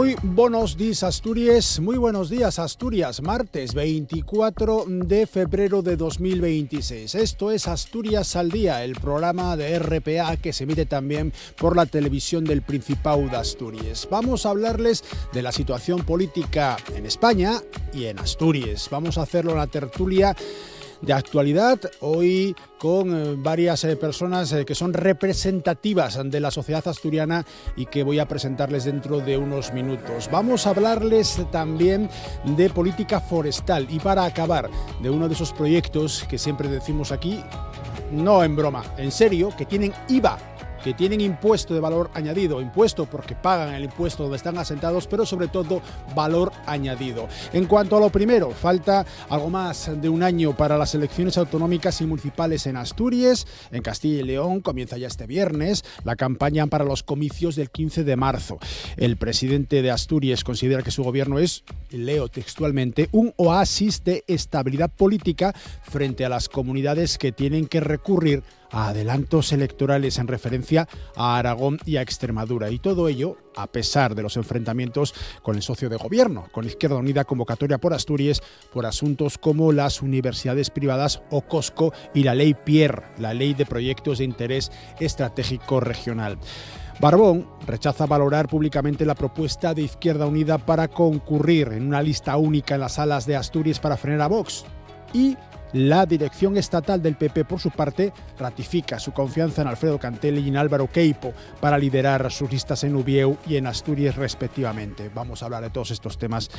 Muy buenos días, Asturias. Muy buenos días, Asturias. Martes 24 de febrero de 2026. Esto es Asturias al Día, el programa de RPA que se emite también por la televisión del Principado de Asturias. Vamos a hablarles de la situación política en España y en Asturias. Vamos a hacerlo en la tertulia de actualidad, hoy con varias personas que son representativas de la sociedad asturiana y que voy a presentarles dentro de unos minutos. Vamos a hablarles también de política forestal y, para acabar, de uno de esos proyectos que siempre decimos aquí, no en broma, en serio, que tienen IVA, que tienen impuesto de valor añadido, impuesto porque pagan el impuesto donde están asentados, pero sobre todo valor añadido. En cuanto a lo primero, falta algo más de un año para las elecciones autonómicas y municipales en Asturias. En Castilla y León comienza ya este viernes la campaña para los comicios del 15 de marzo. El presidente de Asturias considera que su gobierno es, leo textualmente, un oasis de estabilidad política frente a las comunidades que tienen que recurrir a adelantos electorales en referencia a Aragón y a Extremadura. Y todo ello a pesar de los enfrentamientos con el socio de gobierno, con Izquierda Unida Convocatoria por Asturias, por asuntos como las universidades privadas o COSCO y la ley PIER, la ley de proyectos de interés estratégico regional. Barbón rechaza valorar públicamente la propuesta de Izquierda Unida para concurrir en una lista única en las salas de Asturias para frenar a Vox. Y la dirección estatal del PP, por su parte, ratifica su confianza en Alfredo Cantelli y en Álvaro Queipo para liderar sus listas en Ubieu y en Asturias respectivamente. Vamos a hablar de todos estos temas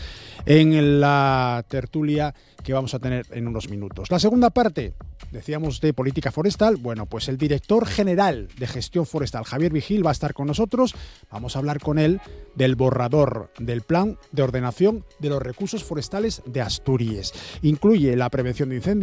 en la tertulia que vamos a tener en unos minutos. La segunda parte, decíamos, de política forestal. Bueno, pues el director general de gestión forestal, Javier Vigil, va a estar con nosotros. Vamos a hablar con él del borrador del plan de ordenación de los recursos forestales de Asturias. Incluye la prevención de incendios,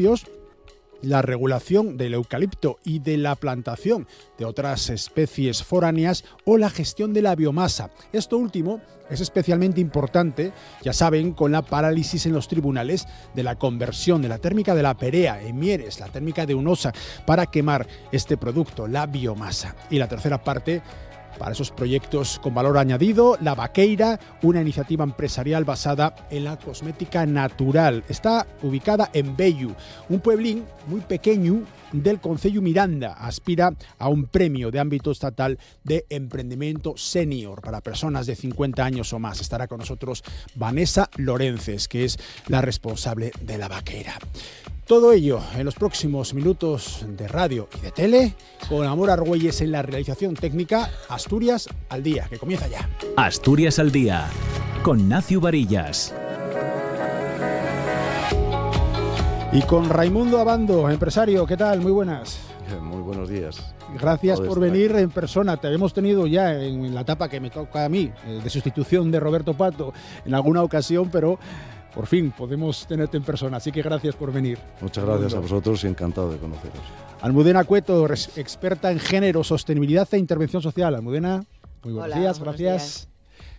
la regulación del eucalipto y de la plantación de otras especies foráneas o la gestión de la biomasa. Esto último es especialmente importante, ya saben, con la parálisis en los tribunales de la conversión de la térmica de la Perea en Mieres, la térmica de Unosa, para quemar este producto, la biomasa. Y la tercera parte, para esos proyectos con valor añadido, La Vaqueira, una iniciativa empresarial basada en la cosmética natural. Está ubicada en Bellu, un pueblín muy pequeño del concello Miranda. Aspira a un premio de ámbito estatal de emprendimiento senior para personas de 50 años o más. Estará con nosotros Vanessa Lorences, que es la responsable de La Vaqueira. Todo ello en los próximos minutos de radio y de tele, con Amor Argüelles en la realización técnica. Asturias al Día, que comienza ya. Asturias al Día, con Nacio Varillas. Y con Raimundo Abando, empresario. ¿Qué tal? Muy buenas. Muy buenos días. Gracias por venir en persona. Te habíamos tenido ya en la etapa que me toca a mí, de sustitución de Roberto Pato, en alguna ocasión, pero por fin podemos tenerte en persona, así que gracias por venir. Muchas gracias a vosotros y encantado de conoceros. Almudena Cueto, experta en género, sostenibilidad e intervención social. Almudena, muy buenos días, buenos gracias. días.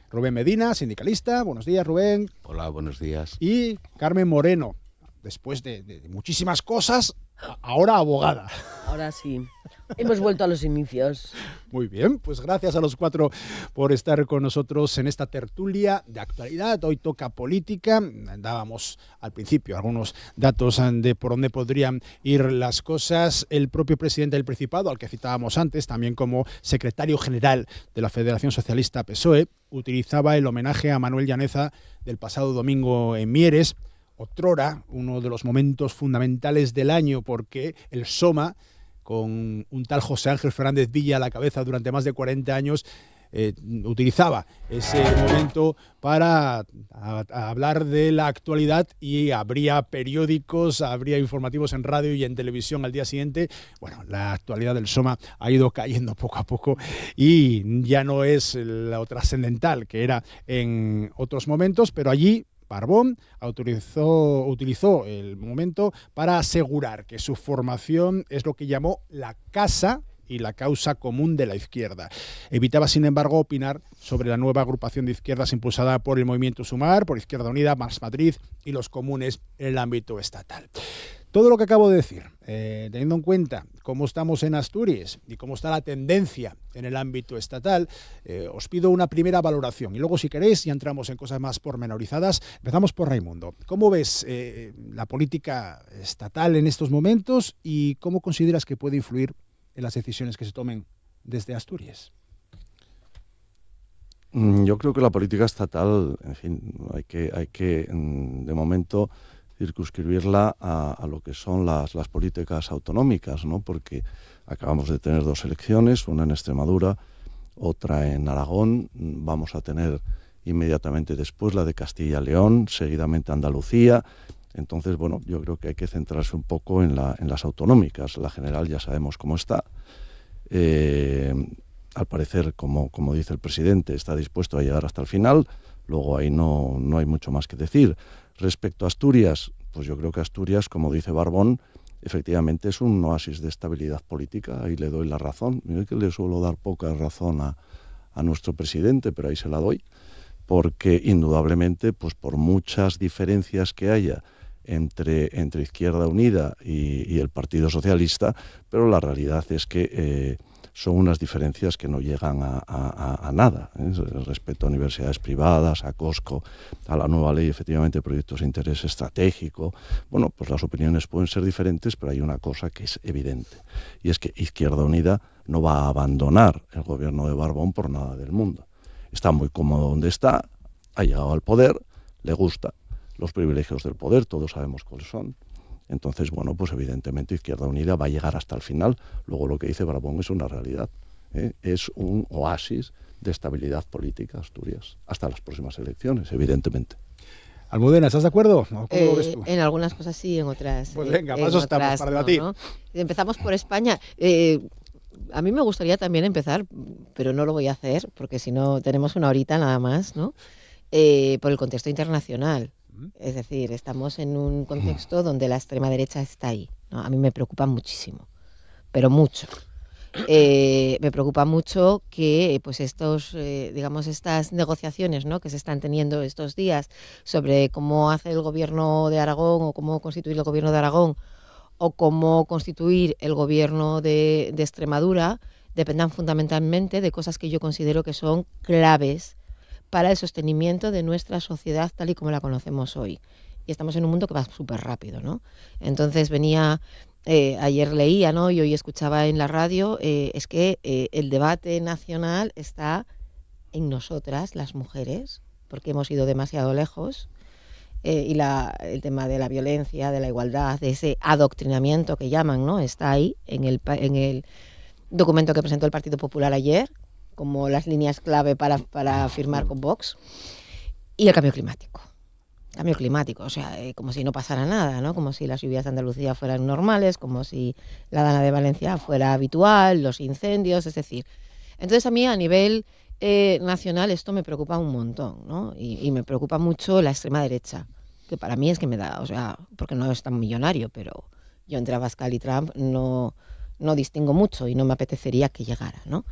Rubén Medina, sindicalista. Buenos días, Rubén. Hola, buenos días. Y Carmen Moreno, después de muchísimas cosas, ahora abogada. Ahora sí. Hemos vuelto a los inicios. Muy bien, pues gracias a los cuatro por estar con nosotros en esta tertulia de actualidad. Hoy toca política. Dábamos al principio algunos datos de por dónde podrían ir las cosas. El propio presidente del Principado, al que citábamos antes, también como secretario general de la Federación Socialista PSOE, utilizaba el homenaje a Manuel Llaneza del pasado domingo en Mieres. Otrora, uno de los momentos fundamentales del año, porque el SOMA, con un tal José Ángel Fernández Villa a la cabeza durante más de 40 años, utilizaba ese momento para hablar de la actualidad, y habría periódicos, habría informativos en radio y en televisión al día siguiente. Bueno, la actualidad del SOMA ha ido cayendo poco a poco y ya no es lo trascendental que era en otros momentos, pero allí Barbón utilizó el momento para asegurar que su formación es lo que llamó la casa y la causa común de la izquierda. Evitaba, sin embargo, opinar sobre la nueva agrupación de izquierdas impulsada por el Movimiento Sumar, por Izquierda Unida, Más Madrid y los comunes en el ámbito estatal. Todo lo que acabo de decir, teniendo en cuenta cómo estamos en Asturias y cómo está la tendencia en el ámbito estatal, os pido una primera valoración. Y luego, si queréis, ya entramos en cosas más pormenorizadas. Empezamos por Raimundo. ¿Cómo ves la política estatal en estos momentos y cómo consideras que puede influir en las decisiones que se tomen desde Asturias? Yo creo que la política estatal, en fin, hay que de momento circunscribirla a lo que son las políticas autonómicas, ¿no? Porque acabamos de tener 2 elecciones, una en Extremadura, otra en Aragón. Vamos a tener inmediatamente después la de Castilla y León, seguidamente Andalucía. Entonces, bueno, yo creo que hay que centrarse un poco en las autonómicas. La general ya sabemos cómo está. Al parecer, como dice el presidente, está dispuesto a llegar hasta el final. Luego ahí no hay mucho más que decir. Respecto a Asturias, pues yo creo que Asturias, como dice Barbón, efectivamente es un oasis de estabilidad política. Ahí le doy la razón. Mira que le suelo dar poca razón a nuestro presidente, pero ahí se la doy. Porque indudablemente, pues por muchas diferencias que haya entre Izquierda Unida y el Partido Socialista, pero la realidad es que son unas diferencias que no llegan a nada, ¿eh? Respecto a universidades privadas, a Cosco, a la nueva ley, efectivamente, de proyectos de interés estratégico. Bueno, pues las opiniones pueden ser diferentes, pero hay una cosa que es evidente, y es que Izquierda Unida no va a abandonar el gobierno de Barbón por nada del mundo. Está muy cómodo donde está, ha llegado al poder, le gusta los privilegios del poder, todos sabemos cuáles son. Entonces, bueno, pues evidentemente Izquierda Unida va a llegar hasta el final. Luego lo que dice Barbón es una realidad, ¿eh? Es un oasis de estabilidad política Asturias, hasta las próximas elecciones, evidentemente. Almudena, ¿estás de acuerdo? ¿Cómo lo ves tú? En algunas cosas sí, en otras Pues venga, paso estamos para debatir. ¿no? Empezamos por España. A mí me gustaría también empezar, pero no lo voy a hacer, porque si no tenemos una horita nada más, ¿no? Por el contexto internacional. Es decir, estamos en un contexto donde la extrema derecha está ahí, ¿no? A mí me preocupa muchísimo, pero mucho. Me preocupa mucho que pues estas negociaciones, ¿no?, que se están teniendo estos días sobre cómo hacer el gobierno de Aragón o cómo constituir el gobierno de Aragón o cómo constituir el gobierno de Extremadura, dependan fundamentalmente de cosas que yo considero que son claves para el sostenimiento de nuestra sociedad tal y como la conocemos hoy. Y estamos en un mundo que va súper rápido, ¿no? Entonces ayer leía, ¿no?, y hoy escuchaba en la radio, es que el debate nacional está en nosotras, las mujeres, porque hemos ido demasiado lejos, y el tema de la violencia, de la igualdad, de ese adoctrinamiento que llaman, ¿no?, está ahí en el documento que presentó el Partido Popular ayer, como las líneas clave para firmar con Vox, y el cambio climático. Cambio climático, o sea, como si no pasara nada, ¿no? Como si las lluvias de Andalucía fueran normales, como si la Dana de Valencia fuera habitual, los incendios, es decir. Entonces a mí a nivel nacional esto me preocupa un montón, ¿no? Y me preocupa mucho la extrema derecha, que para mí es que me da, o sea, porque no es tan millonario, pero yo entre Abascal y Trump no distingo mucho y no me apetecería que llegara, ¿no?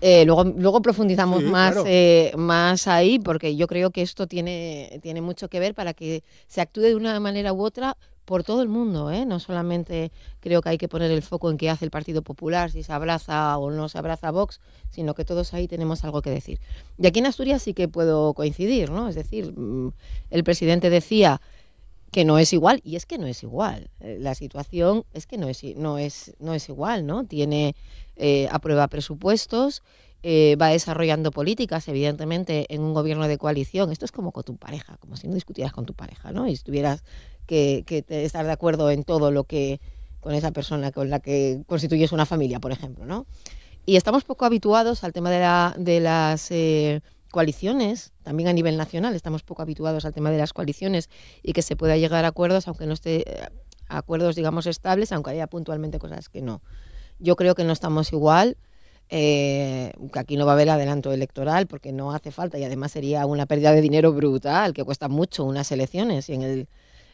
Luego profundizamos más ahí, porque yo creo que esto tiene mucho que ver para que se actúe de una manera u otra por todo el mundo, ¿eh? No solamente creo que hay que poner el foco en qué hace el Partido Popular, si se abraza o no se abraza a Vox, sino que todos ahí tenemos algo que decir. Y aquí en Asturias sí que puedo coincidir, ¿no? Es decir, el presidente decía que no es igual, y es que no es igual. La situación es que no es igual, ¿no? Aprueba presupuestos, va desarrollando políticas, evidentemente, en un gobierno de coalición. Esto es como con tu pareja, como si no discutieras con tu pareja, ¿no? Y tuvieras que estar de acuerdo en todo lo que con esa persona con la que constituyes una familia, por ejemplo, ¿no? Y estamos poco habituados al tema de las coaliciones, también a nivel nacional, estamos poco habituados al tema de las coaliciones y que se pueda llegar a acuerdos, aunque no esté acuerdos, digamos, estables, aunque haya puntualmente cosas que no. Yo creo que no estamos igual, que aquí no va a haber adelanto electoral porque no hace falta, y además sería una pérdida de dinero brutal, que cuesta mucho unas elecciones, y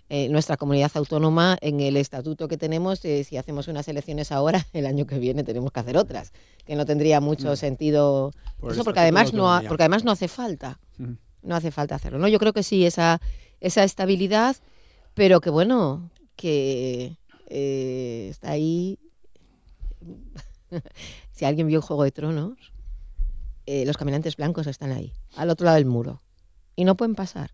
en nuestra comunidad autónoma, en el estatuto que tenemos, si hacemos unas elecciones ahora, el año que viene tenemos que hacer otras, que no tendría mucho sentido eso, porque además no hace falta, no hace falta hacerlo, ¿no? Yo creo que sí, esa estabilidad, pero que bueno, que está ahí. Si alguien vio Juego de Tronos, los caminantes blancos están ahí, al otro lado del muro. Y no pueden pasar.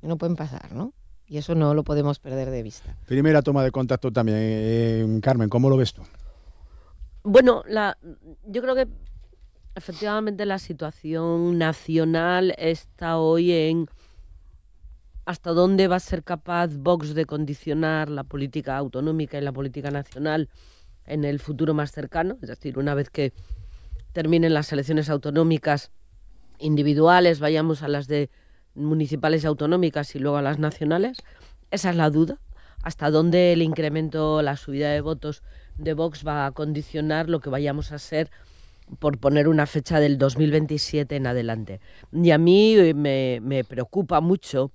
¿No? Y eso no lo podemos perder de vista. Primera toma de contacto también. Carmen, ¿cómo lo ves tú? Bueno, yo creo que efectivamente la situación nacional está hoy en hasta dónde va a ser capaz Vox de condicionar la política autonómica y la política nacional en el futuro más cercano. Es decir, una vez que terminen las elecciones autonómicas individuales, vayamos a las de municipales y autonómicas y luego a las nacionales. Esa es la duda. Hasta dónde el incremento, la subida de votos de Vox va a condicionar lo que vayamos a ser, por poner una fecha, del 2027 en adelante. Y a mí me preocupa mucho.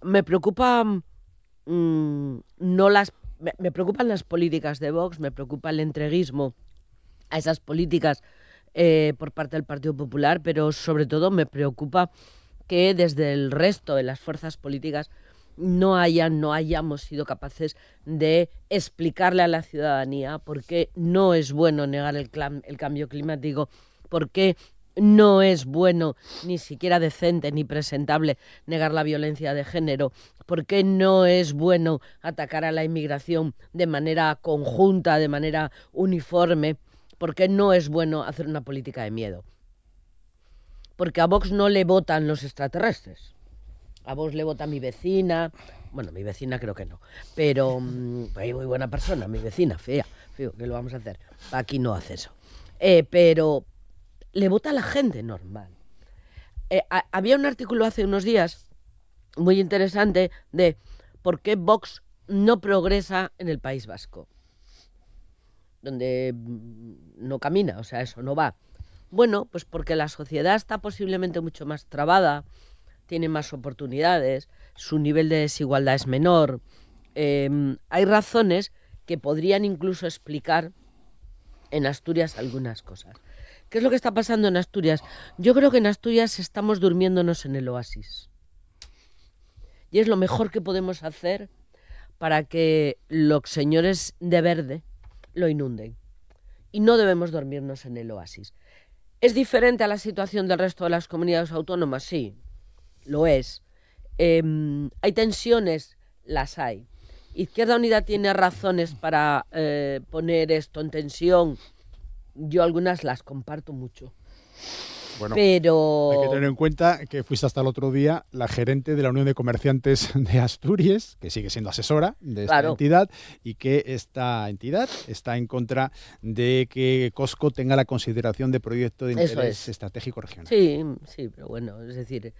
Me preocupan me preocupan las políticas de Vox, me preocupa el entreguismo a esas políticas por parte del Partido Popular, pero sobre todo me preocupa que desde el resto de las fuerzas políticas no hayamos sido capaces de explicarle a la ciudadanía por qué no es bueno negar el cambio climático, por qué no es bueno, ni siquiera decente ni presentable, negar la violencia de género, por qué no es bueno atacar a la inmigración de manera conjunta, de manera uniforme, por qué no es bueno hacer una política de miedo. Porque a Vox no le votan los extraterrestres. A Vox le vota mi vecina. Bueno, mi vecina creo que no. Pero es muy buena persona, mi vecina, fea. Fío, ¿qué lo vamos a hacer? Aquí no hace eso. Pero le vota a la gente normal. Había un artículo hace unos días muy interesante de por qué Vox no progresa en el País Vasco, donde no camina, o sea, eso no va. Bueno, pues porque la sociedad está posiblemente mucho más trabada, tiene más oportunidades, su nivel de desigualdad es menor. Hay razones que podrían incluso explicar en Asturias algunas cosas. ¿Qué es lo que está pasando en Asturias? Yo creo que en Asturias estamos durmiéndonos en el oasis. Y es lo mejor que podemos hacer para que los señores de verde lo inunden. Y no debemos dormirnos en el oasis. ¿Es diferente a la situación del resto de las comunidades autónomas? Sí, lo es. ¿Hay tensiones? Las hay. Izquierda Unida tiene razones para poner esto en tensión. Yo algunas las comparto mucho. Bueno, pero hay que tener en cuenta que fuiste hasta el otro día la gerente de la Unión de Comerciantes de Asturias, que sigue siendo asesora de esta entidad, y que esta entidad está en contra de que Cosco tenga la consideración de proyecto de interés estratégico regional. Sí, pero bueno, es decir,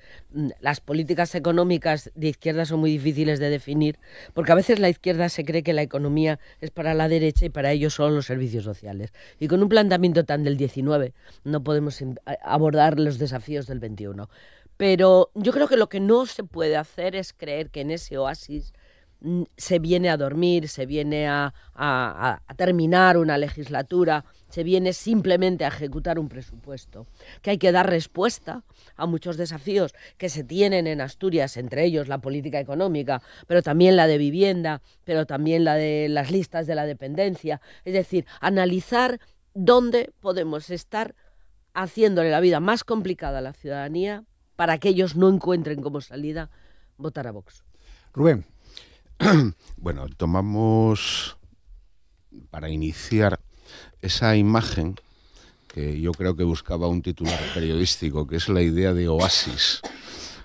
las políticas económicas de izquierda son muy difíciles de definir, porque a veces la izquierda se cree que la economía es para la derecha y para ellos son los servicios sociales. Y con un planteamiento tan del 19 no podemos abordar los desafíos del 21. Pero yo creo que lo que no se puede hacer es creer que en ese oasis se viene a dormir, se viene a terminar una legislatura, se viene simplemente a ejecutar un presupuesto, que hay que dar respuesta a muchos desafíos que se tienen en Asturias, entre ellos la política económica, pero también la de vivienda, pero también la de las listas de la dependencia. Es decir, analizar dónde podemos estar haciéndole la vida más complicada a la ciudadanía para que ellos no encuentren como salida votar a Vox. Rubén. Bueno, tomamos para iniciar esa imagen que yo creo que buscaba un titular periodístico, que es la idea de oasis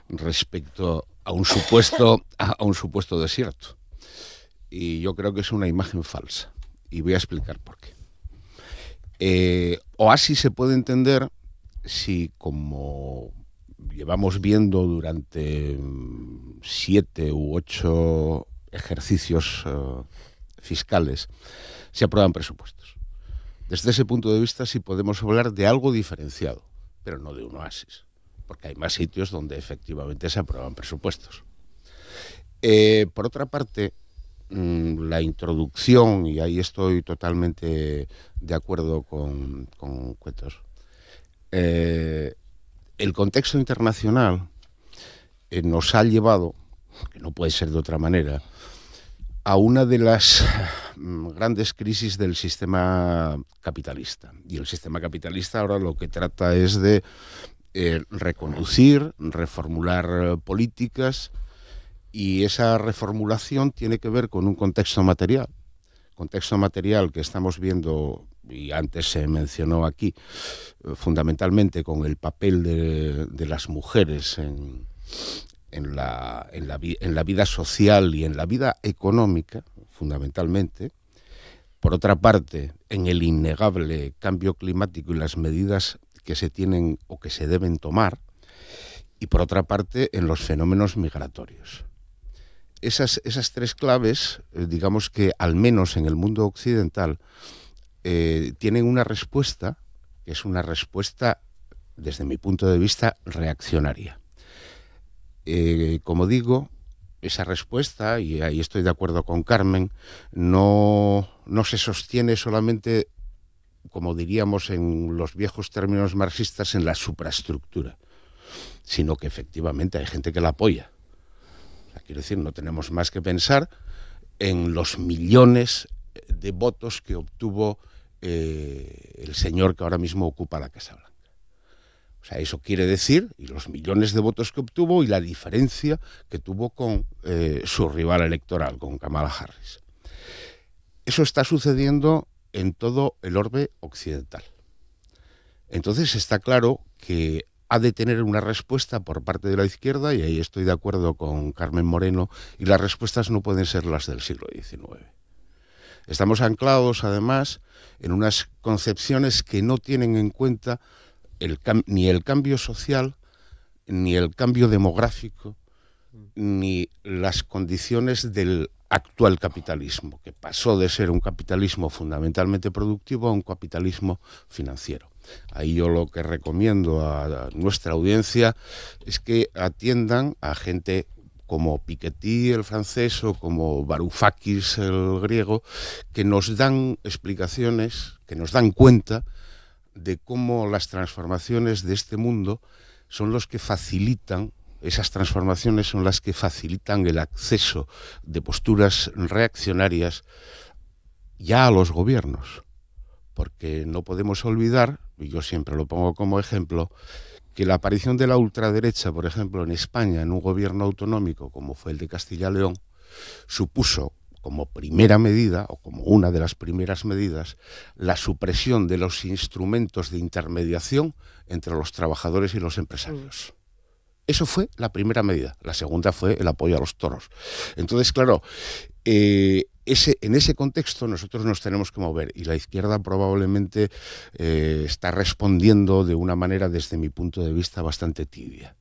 respecto a un supuesto desierto. Y yo creo que es una imagen falsa. Y voy a explicar por qué. Oasis se puede entender si, como llevamos viendo durante 7 u 8 ejercicios fiscales, se aprueban presupuestos. Desde ese punto de vista sí podemos hablar de algo diferenciado, pero no de un oasis, porque hay más sitios donde efectivamente se aprueban presupuestos. Por otra parte, la introducción, y ahí estoy totalmente de acuerdo con Cuetos, el contexto internacional nos ha llevado, que no puede ser de otra manera, a una de las grandes crisis del sistema capitalista. Y el sistema capitalista ahora lo que trata es de reconducir, reformular políticas, y esa reformulación tiene que ver con un contexto material que estamos viendo, y antes se mencionó aquí, fundamentalmente con el papel de las mujeres en la vida social y en la vida económica, fundamentalmente. Por otra parte, en el innegable cambio climático y las medidas que se tienen o que se deben tomar, y por otra parte, en los fenómenos migratorios. Esas tres claves, digamos que al menos en el mundo occidental, tienen una respuesta, que es una respuesta, desde mi punto de vista, reaccionaria. Como digo, esa respuesta, y ahí estoy de acuerdo con Carmen, no se sostiene solamente, como diríamos en los viejos términos marxistas, en la supraestructura, sino que efectivamente hay gente que la apoya. O sea, quiero decir, no tenemos más que pensar en los millones de votos que obtuvo el señor que ahora mismo ocupa la Casa Blanca. O sea, eso quiere decir, y los millones de votos que obtuvo y la diferencia que tuvo con su rival electoral, con Kamala Harris. Eso está sucediendo en todo el orbe occidental. Entonces está claro que ha de tener una respuesta por parte de la izquierda, y ahí estoy de acuerdo con Carmen Moreno, y las respuestas no pueden ser las del siglo XIX. Estamos anclados, además, en unas concepciones que no tienen en cuenta ni el cambio social, ni el cambio demográfico, ni las condiciones del actual capitalismo, que pasó de ser un capitalismo fundamentalmente productivo a un capitalismo financiero. Ahí yo lo que recomiendo a nuestra audiencia es que atiendan a gente como Piketty, el francés, o como Varoufakis, el griego, que nos dan explicaciones, que nos dan cuenta de cómo las transformaciones de este mundo son los que facilitan, esas transformaciones son las que facilitan el acceso de posturas reaccionarias ya a los gobiernos. Porque no podemos olvidar, y yo siempre lo pongo como ejemplo, que la aparición de la ultraderecha, por ejemplo, en España, en un gobierno autonómico como fue el de Castilla y León, supuso como primera medida, o como una de las primeras medidas, la supresión de los instrumentos de intermediación entre los trabajadores y los empresarios. Eso fue la primera medida. La segunda fue el apoyo a los toros. Entonces, claro, en ese contexto nosotros nos tenemos que mover, y la izquierda probablemente está respondiendo de una manera, desde mi punto de vista, bastante tibia.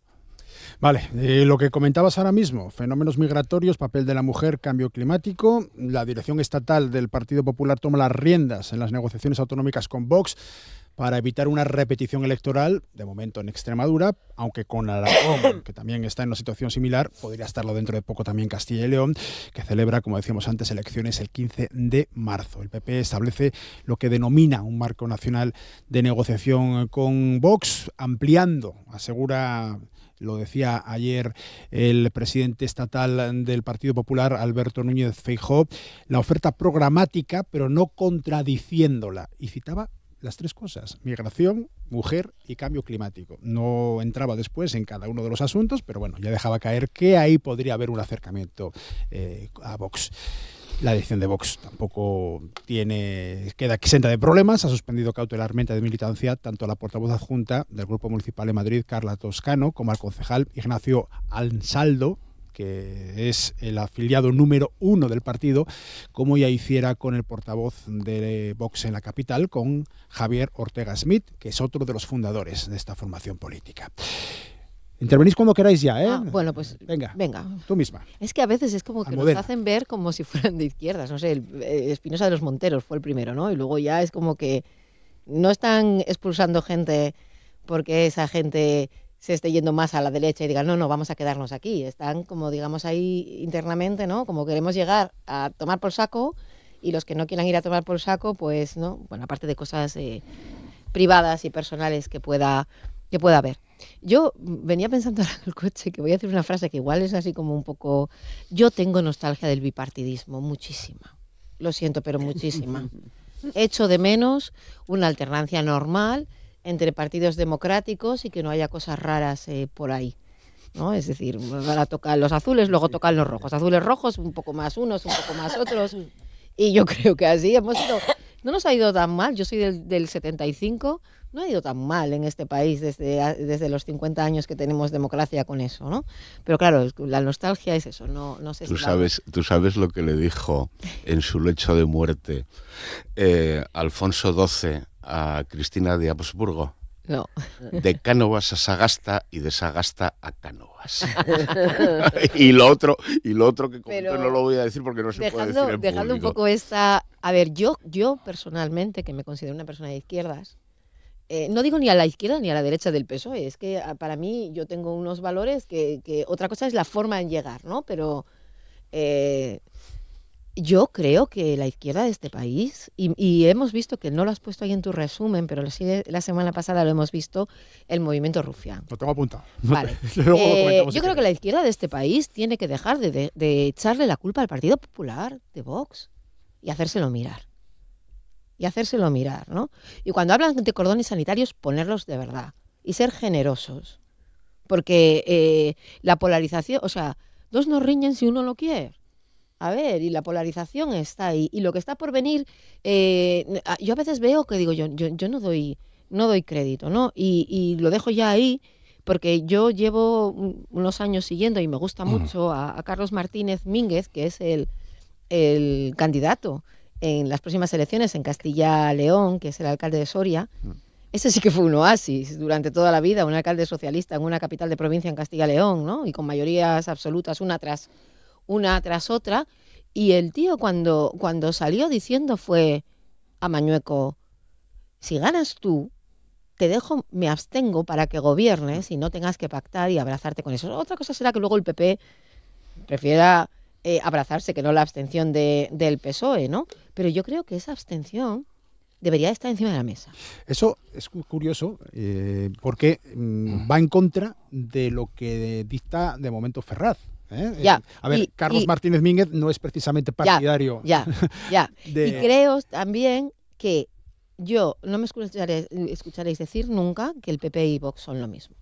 Vale, lo que comentabas ahora mismo, fenómenos migratorios, papel de la mujer, cambio climático. La dirección estatal del Partido Popular toma las riendas en las negociaciones autonómicas con Vox para evitar una repetición electoral, de momento en Extremadura, aunque con Aragón, que también está en una situación similar, podría estarlo dentro de poco también Castilla y León, que celebra, como decíamos antes, elecciones el 15 de marzo. El PP establece lo que denomina un marco nacional de negociación con Vox, ampliando, asegura, lo decía ayer el presidente estatal del Partido Popular, Alberto Núñez Feijóo, la oferta programática, pero no contradiciéndola. Y citaba las tres cosas: migración, mujer y cambio climático. No entraba después en cada uno de los asuntos, pero bueno, ya dejaba caer que ahí podría haber un acercamiento a Vox. La dirección de Vox tampoco queda exenta de problemas. Ha suspendido cautelarmente de militancia tanto a la portavoz adjunta del Grupo Municipal de Madrid, Carla Toscano, como al concejal Ignacio Ansaldo, que es el afiliado número 1 del partido, como ya hiciera con el portavoz de Vox en la capital, con Javier Ortega Smith, que es otro de los fundadores de esta formación política. Intervenís cuando queráis ya, ¿eh? Bueno, pues venga. Tú misma. Es que a veces es como que nos hacen ver como si fueran de izquierdas. No sé, Espinosa de los Monteros fue el primero, ¿no? Y luego ya es como que no están expulsando gente porque esa gente se esté yendo más a la derecha y digan, no, vamos a quedarnos aquí. Están como, digamos, ahí internamente, ¿no? Como queremos llegar a tomar por saco, y los que no quieran ir a tomar por saco, pues, ¿no? Bueno, aparte de cosas privadas y personales que pueda que pueda haber. Yo venía pensando ahora en el coche que voy a decir una frase que igual es así como un poco... Yo tengo nostalgia del bipartidismo, muchísima. Lo siento, pero muchísima. Echo de menos una alternancia normal entre partidos democráticos y que no haya cosas raras por ahí, ¿no? Es decir, ahora tocan los azules, luego tocan los rojos. Azules, rojos, un poco más unos, un poco más otros. Y yo creo que así hemos ido... No nos ha ido tan mal. Yo soy del 75. No ha ido tan mal en este país desde los 50 años que tenemos democracia con eso, ¿no? Pero claro, la nostalgia es eso. No sé Tú sabes lo que le dijo en su lecho de muerte Alfonso XII a Cristina de Habsburgo. No. De Cánovas a Sagasta y de Sagasta a Cánovas. y lo otro que comentó no lo voy a decir porque no se puede decir en dejando público. un poco esta... A ver, yo personalmente, que me considero una persona de izquierdas, no digo ni a la izquierda ni a la derecha del PSOE, es que para mí yo tengo unos valores que otra cosa es la forma en llegar, ¿no? Pero yo creo que la izquierda de este país, y hemos visto que no lo has puesto ahí en tu resumen, pero sí la semana pasada lo hemos visto, el movimiento rufián. Lo tengo apuntado. Vale. Luego lo comentamos Yo creo que la izquierda de este país tiene que dejar de echarle la culpa al Partido Popular de Vox y hacérselo mirar. ¿No? Y cuando hablan de cordones sanitarios, ponerlos de verdad y ser generosos. Porque la polarización, o sea, dos no riñen si uno lo quiere. A ver, y la polarización está ahí. Y lo que está por venir, yo a veces veo que digo, yo no doy crédito, ¿no? Y lo dejo ya ahí, porque yo llevo unos años siguiendo y me gusta mucho a Carlos Martínez Mínguez, que es el candidato en las próximas elecciones en Castilla-León, que es el alcalde de Soria. Ese sí que fue un oasis durante toda la vida, un alcalde socialista en una capital de provincia en Castilla-León, ¿no? Y con mayorías absolutas una tras otra. Y el tío cuando salió diciendo fue a Mañueco, si ganas tú, te dejo, me abstengo para que gobiernes y no tengas que pactar y abrazarte con eso. Otra cosa será que luego el PP prefiera abrazarse que no la abstención del PSOE, ¿no? Pero yo creo que esa abstención debería estar encima de la mesa. Eso es curioso porque va en contra de lo que dicta de momento Ferraz. Ya, a ver, Carlos Martínez Mínguez no es precisamente partidario. Ya. Y creo también que no me escucharéis decir nunca que el PP y Vox son lo mismo.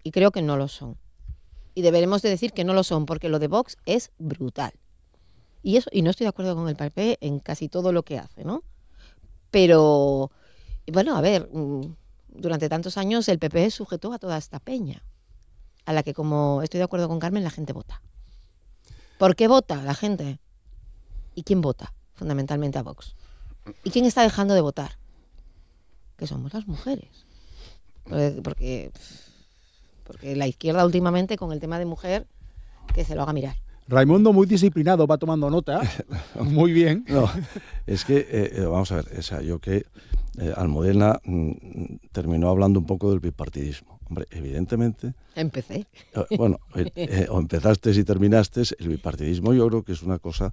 Y creo que no lo son. Y deberemos de decir que no lo son, porque lo de Vox es brutal. Y no estoy de acuerdo con el PP en casi todo lo que hace, ¿no? Pero, bueno, a ver, durante tantos años el PP sujetó a toda esta peña, a la que, como estoy de acuerdo con Carmen, la gente vota. ¿Por qué vota la gente? ¿Y quién vota? Fundamentalmente a Vox. ¿Y quién está dejando de votar? Que somos las mujeres. Porque la izquierda últimamente con el tema de mujer, que se lo haga mirar. Raimundo, muy disciplinado, va tomando nota. Muy bien. No, es que, vamos a ver, yo que Almudena terminó hablando un poco del bipartidismo. Hombre, evidentemente... Empecé. Bueno, o empezaste y terminaste, el bipartidismo yo creo que es una cosa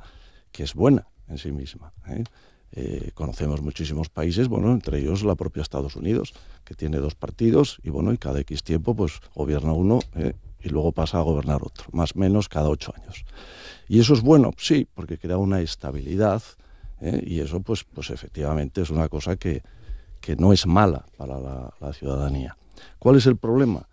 que es buena en sí misma. Conocemos muchísimos países, bueno, entre ellos la propia Estados Unidos, que tiene dos partidos y bueno, y cada X tiempo pues gobierna uno y luego pasa a gobernar otro, más o menos cada 8 años. Y eso es bueno, sí, porque crea una estabilidad y eso pues efectivamente es una cosa que no es mala para la ciudadanía. ¿Cuál es el problema?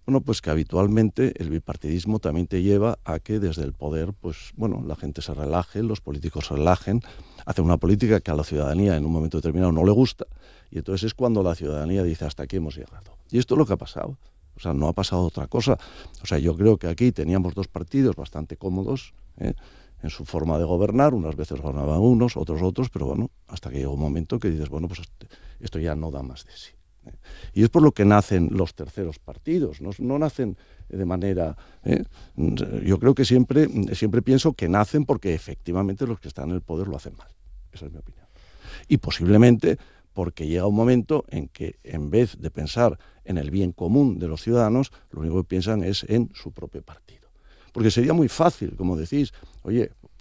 Bueno, pues que habitualmente el bipartidismo también te lleva a que desde el poder, pues bueno, la gente se relaje, los políticos se relajen, hacen una política que a la ciudadanía en un momento determinado no le gusta y entonces es cuando la ciudadanía dice hasta aquí hemos llegado. Y esto es lo que ha pasado. O sea, no ha pasado otra cosa. O sea, yo creo que aquí teníamos dos partidos bastante cómodos en su forma de gobernar. Unas veces gobernaban unos, otros, pero bueno, hasta que llegó un momento que dices, bueno, pues esto ya no da más de sí. Y es por lo que nacen los terceros partidos, no nacen de manera... Yo creo que siempre pienso que nacen porque efectivamente los que están en el poder lo hacen mal. Esa es mi opinión. Y posiblemente porque llega un momento en que en vez de pensar en el bien común de los ciudadanos, lo único que piensan es en su propio partido. Porque sería muy fácil, como decís,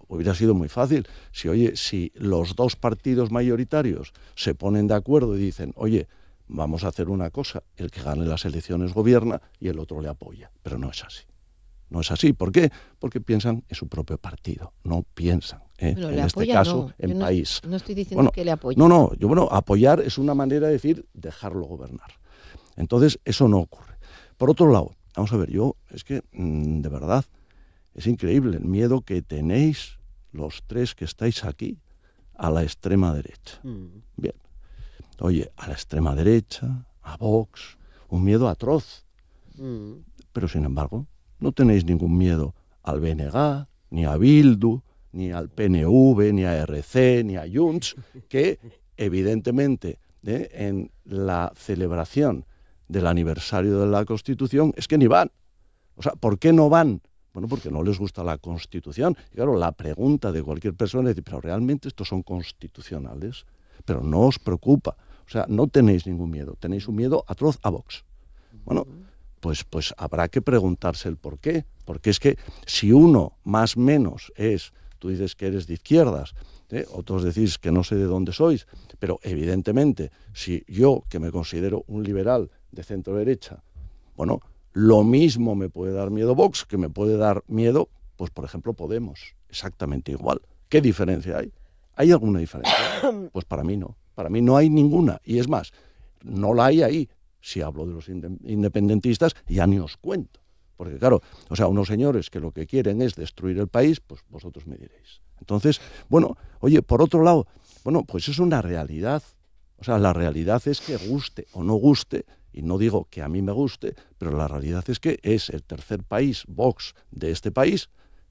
hubiera sido muy fácil si los dos partidos mayoritarios se ponen de acuerdo y dicen, vamos a hacer una cosa, el que gane las elecciones gobierna y el otro le apoya, pero no es así. No es así. ¿Por qué? Porque piensan en su propio partido, no piensan, Bueno, en le este apoya, caso, no. en Yo país. No estoy diciendo Bueno, que le apoye. No, apoyar es una manera de decir dejarlo gobernar. Entonces, eso no ocurre. Por otro lado, vamos a ver, es que, de verdad, es increíble el miedo que tenéis los tres que estáis aquí a la extrema derecha. Bien. Oye, a la extrema derecha, a Vox, un miedo atroz. Pero, sin embargo, no tenéis ningún miedo al BNG, ni a Bildu, ni al PNV, ni a RC, ni a Junts, que evidentemente en la celebración del aniversario de la Constitución es que ni van. O sea, ¿por qué no van? Bueno, porque no les gusta la Constitución. Y claro, la pregunta de cualquier persona es, ¿pero realmente estos son constitucionales? Pero no os preocupa. O sea, no tenéis ningún miedo. Tenéis un miedo atroz a Vox. Bueno, pues habrá que preguntarse el por qué. Porque es que si uno más o menos es, tú dices que eres de izquierdas, otros decís que no sé de dónde sois, pero evidentemente si yo, que me considero un liberal de centro derecha, bueno, lo mismo me puede dar miedo Vox que me puede dar miedo, pues por ejemplo Podemos, exactamente igual. ¿Qué diferencia hay? ¿Hay alguna diferencia? Pues para mí no hay ninguna. Y es más, no la hay ahí. Si hablo de los independentistas, ya ni os cuento. Porque claro, o sea, unos señores que lo que quieren es destruir el país, pues vosotros me diréis. Entonces, bueno, oye, por otro lado, bueno, pues es una realidad. O sea, la realidad es que guste o no guste, y no digo que a mí me guste, pero la realidad es que es el tercer país, Vox, de este país,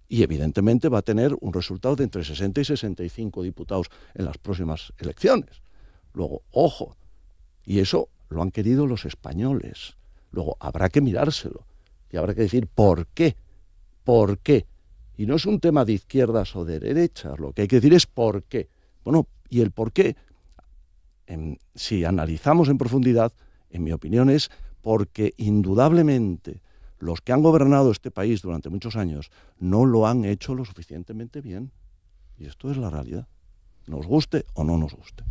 y evidentemente va a tener un resultado de entre 60 y 65 diputados en las próximas elecciones. Luego, ojo, y eso lo han querido los españoles. Luego, habrá que mirárselo y habrá que decir ¿por qué? ¿Por qué? Y no es un tema de izquierdas o de derechas, lo que hay que decir es ¿por qué? Bueno, y el por qué, si analizamos en profundidad, en mi opinión es porque indudablemente los que han gobernado este país durante muchos años no lo han hecho lo suficientemente bien. Y esto es la realidad. Nos guste o no nos guste.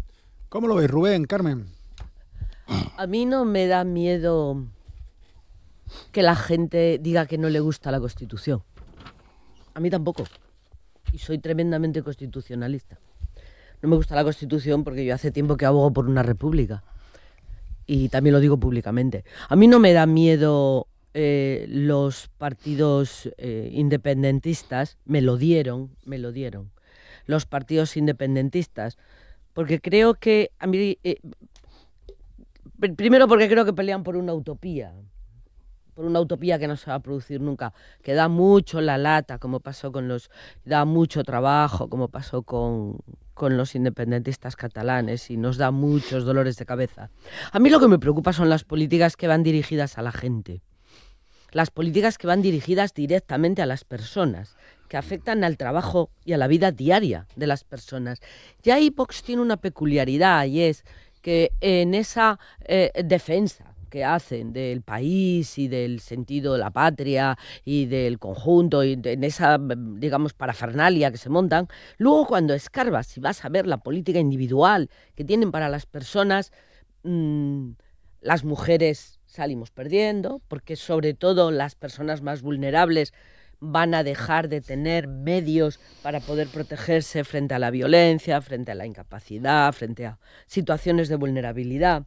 ¿Cómo lo veis, Rubén, Carmen? A mí no me da miedo que la gente diga que no le gusta la Constitución. A mí tampoco. Y soy tremendamente constitucionalista. No me gusta la Constitución porque yo hace tiempo que abogo por una república. Y también lo digo públicamente. A mí no me da miedo los partidos independentistas. Me lo dieron. Los partidos independentistas. Porque creo que a mí... primero porque creo que pelean por una utopía que no se va a producir nunca, que da mucho la lata, como pasó da mucho trabajo, como pasó con los independentistas catalanes, y nos da muchos dolores de cabeza. A mí lo que me preocupa son las políticas que van dirigidas a la gente, las políticas que van dirigidas directamente a las personas, que afectan al trabajo y a la vida diaria de las personas. Y ahí Vox tiene una peculiaridad, y es que en esa defensa que hacen del país y del sentido de la patria y del conjunto, y en esa, digamos, parafernalia que se montan, luego cuando escarbas y vas a ver la política individual que tienen para las personas, las mujeres salimos perdiendo, porque sobre todo las personas más vulnerables van a dejar de tener medios para poder protegerse frente a la violencia, frente a la incapacidad, frente a situaciones de vulnerabilidad.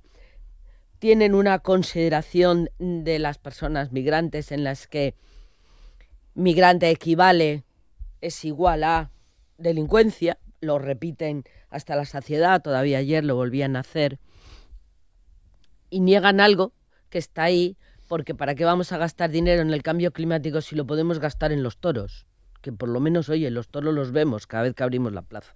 Tienen una consideración de las personas migrantes en las que migrante es igual a delincuencia, lo repiten hasta la saciedad, todavía ayer lo volvían a hacer, y niegan algo que está ahí, porque ¿para qué vamos a gastar dinero en el cambio climático si lo podemos gastar en los toros? Que por lo menos, oye, los toros los vemos cada vez que abrimos la plaza.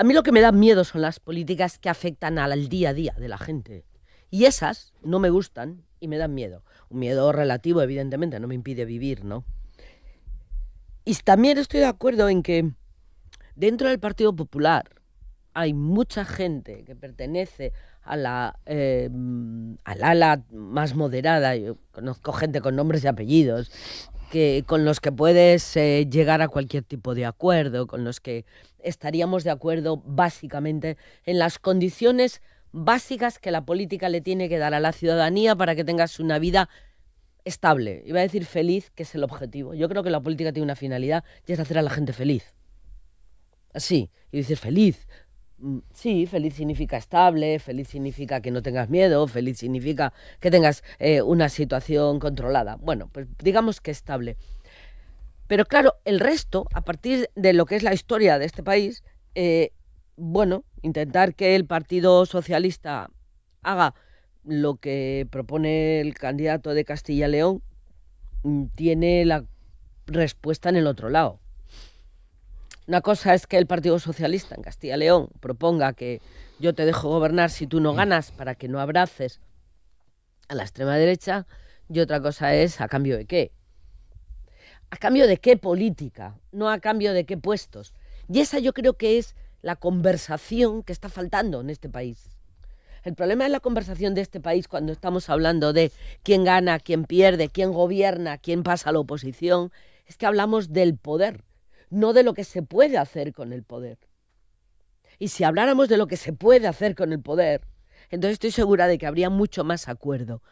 A mí lo que me da miedo son las políticas que afectan al día a día de la gente. Y esas no me gustan y me dan miedo. Un miedo relativo, evidentemente, no me impide vivir, ¿no? Y también estoy de acuerdo en que dentro del Partido Popular hay mucha gente que pertenece al ala más moderada. Yo conozco gente con nombres y apellidos, con los que puedes llegar a cualquier tipo de acuerdo, con los que estaríamos de acuerdo básicamente en las condiciones básicas que la política le tiene que dar a la ciudadanía para que tengas una vida estable. Iba a decir feliz, que es el objetivo. Yo creo que la política tiene una finalidad y es hacer a la gente feliz. Así, y dices feliz. Sí, feliz significa estable, feliz significa que no tengas miedo, feliz significa que tengas una situación controlada. Bueno, pues digamos que estable. Pero claro, el resto, a partir de lo que es la historia de este país, bueno, intentar que el Partido Socialista haga lo que propone el candidato de Castilla y León, tiene la respuesta en el otro lado. Una cosa es que el Partido Socialista en Castilla y León proponga que yo te dejo gobernar si tú no ganas para que no abraces a la extrema derecha, y otra cosa es a cambio de qué. ¿A cambio de qué política? No a cambio de qué puestos. Y esa yo creo que es la conversación que está faltando en este país. El problema de la conversación de este país cuando estamos hablando de quién gana, quién pierde, quién gobierna, quién pasa a la oposición, es que hablamos del poder, no de lo que se puede hacer con el poder. Y si habláramos de lo que se puede hacer con el poder, entonces estoy segura de que habría mucho más acuerdo.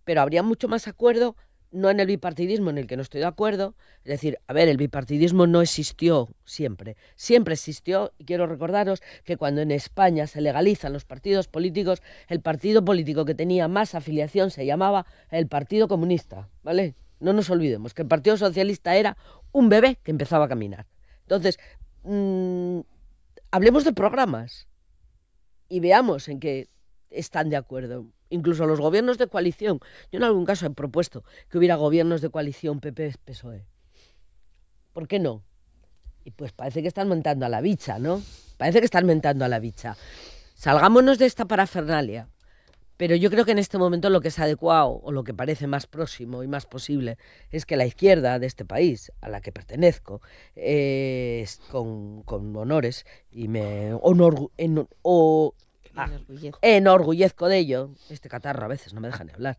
Pero habría mucho más acuerdo no en el bipartidismo, en el que no estoy de acuerdo. Es decir, a ver, el bipartidismo no existió siempre. Siempre existió, y quiero recordaros que cuando en España se legalizan los partidos políticos, el partido político que tenía más afiliación se llamaba el Partido Comunista, ¿vale? No nos olvidemos que el Partido Socialista era un bebé que empezaba a caminar. Entonces, hablemos de programas y veamos en qué están de acuerdo. Incluso los gobiernos de coalición. Yo en algún caso he propuesto que hubiera gobiernos de coalición PP-PSOE. ¿Por qué no? Y pues parece que están mentando a la bicha, ¿no? Parece que están mentando a la bicha. Salgámonos de esta parafernalia. Pero yo creo que en este momento lo que es adecuado, o lo que parece más próximo y más posible, es que la izquierda de este país, a la que pertenezco, con honores, y me enorgullezco de ello, este catarro a veces no me deja ni hablar,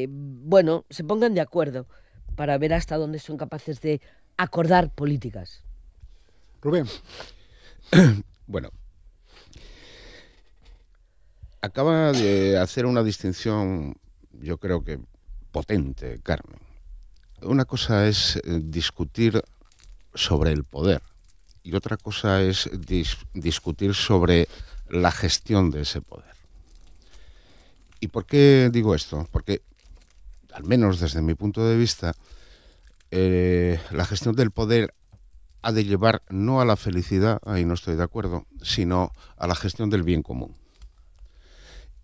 bueno, se pongan de acuerdo para ver hasta dónde son capaces de acordar políticas. Rubén. Bueno, acaba de hacer una distinción, yo creo que potente, Carmen. Una cosa es discutir sobre el poder y otra cosa es discutir sobre la gestión de ese poder. ¿Y por qué digo esto? Porque, al menos desde mi punto de vista, la gestión del poder ha de llevar no a la felicidad, ahí no estoy de acuerdo, sino a la gestión del bien común.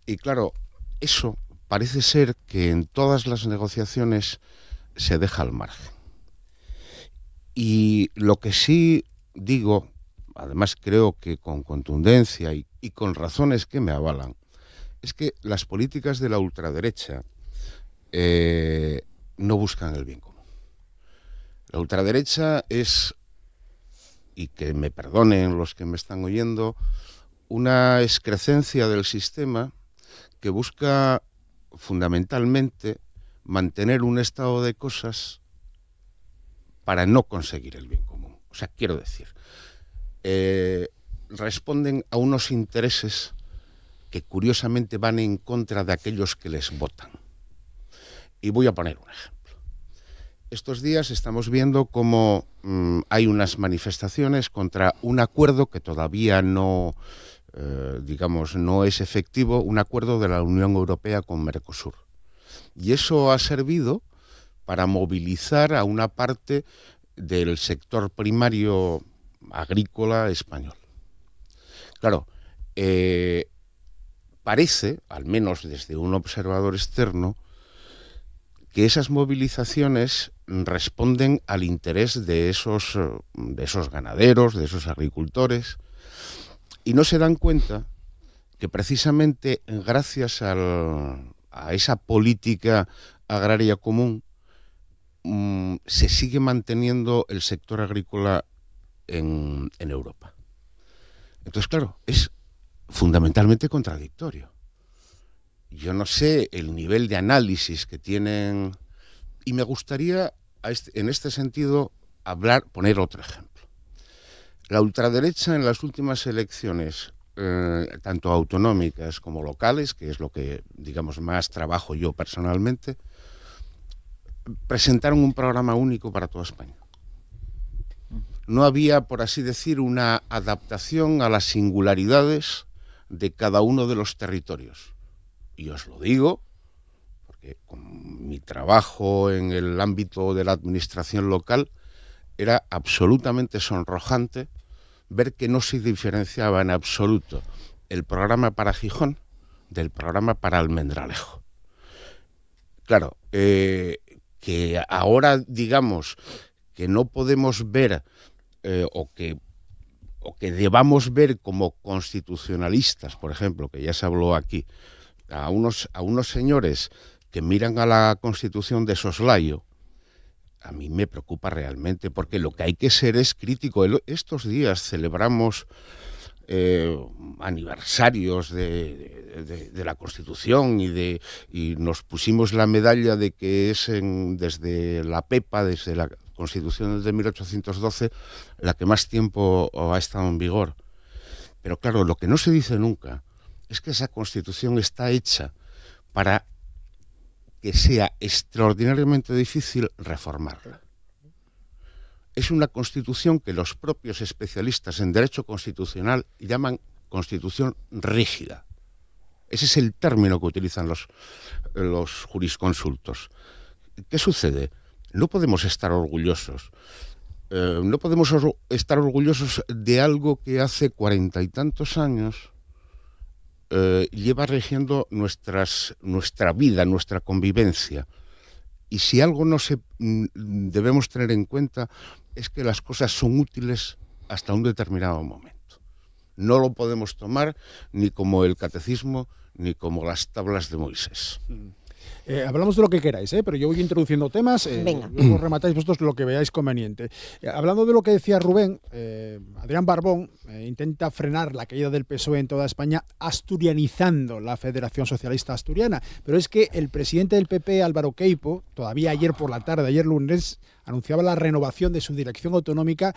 Y claro, eso parece ser que en todas las negociaciones se deja al margen. Y lo que sí digo, además creo que con contundencia y con razones que me avalan, es que las políticas de la ultraderecha no buscan el bien común. La ultraderecha es, y que me perdonen los que me están oyendo, una excrecencia del sistema que busca fundamentalmente mantener un estado de cosas para no conseguir el bien común. O sea, quiero decir, responden a unos intereses que curiosamente van en contra de aquellos que les votan. Y voy a poner un ejemplo. Estos días estamos viendo cómo hay unas manifestaciones contra un acuerdo que todavía no es efectivo, un acuerdo de la Unión Europea con Mercosur. Y eso ha servido para movilizar a una parte del sector primario agrícola español. Claro, parece, al menos desde un observador externo, que esas movilizaciones responden al interés de esos ganaderos, de esos agricultores, y no se dan cuenta que precisamente gracias a esa política agraria común se sigue manteniendo el sector agrícola en Europa. Entonces, claro, es fundamentalmente contradictorio. Yo no sé el nivel de análisis que tienen, y me gustaría en este sentido poner otro ejemplo. La ultraderecha en las últimas elecciones tanto autonómicas como locales, que es lo que, digamos, más trabajo yo personalmente, presentaron un programa único para toda España. No había, por así decir, una adaptación a las singularidades de cada uno de los territorios. Y os lo digo porque con mi trabajo en el ámbito de la administración local era absolutamente sonrojante ver que no se diferenciaba en absoluto el programa para Gijón del programa para Almendralejo. Claro, que ahora digamos que no podemos ver o que debamos ver como constitucionalistas, por ejemplo, que ya se habló aquí, a unos señores que miran a la Constitución de soslayo, a mí me preocupa realmente, porque lo que hay que ser es crítico. Estos días celebramos aniversarios de la Constitución y nos pusimos la medalla de que es desde la PEPA, desde la Constitución de 1812, la que más tiempo ha estado en vigor. Pero claro, lo que no se dice nunca es que esa Constitución está hecha para que sea extraordinariamente difícil reformarla. Es una Constitución que los propios especialistas en derecho constitucional llaman Constitución rígida. Ese es el término que utilizan los jurisconsultos. ¿Qué sucede? No podemos estar orgullosos. No podemos estar orgullosos de algo que hace 40 y tantos años lleva rigiendo nuestra vida, nuestra convivencia. Y si algo debemos tener en cuenta es que las cosas son útiles hasta un determinado momento. No lo podemos tomar ni como el catecismo ni como las tablas de Moisés. Hablamos de lo que queráis, pero yo voy introduciendo temas, luego rematáis vosotros lo que veáis conveniente. Hablando de lo que decía Rubén, Adrián Barbón intenta frenar la caída del PSOE en toda España asturianizando la Federación Socialista Asturiana, pero es que el presidente del PP, Álvaro Queipo, todavía ayer por la tarde, ayer lunes, anunciaba la renovación de su dirección autonómica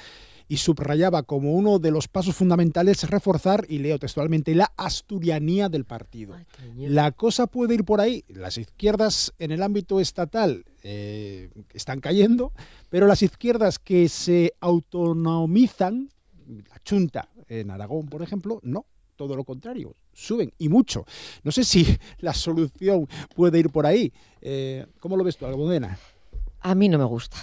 y subrayaba como uno de los pasos fundamentales reforzar, y leo textualmente, la asturianía del partido. La cosa puede ir por ahí. Las izquierdas en el ámbito estatal están cayendo, pero las izquierdas que se autonomizan, la Chunta en Aragón, por ejemplo, no. Todo lo contrario, suben y mucho. No sé si la solución puede ir por ahí. ¿Cómo lo ves tú, Almudena? A mí no me gusta.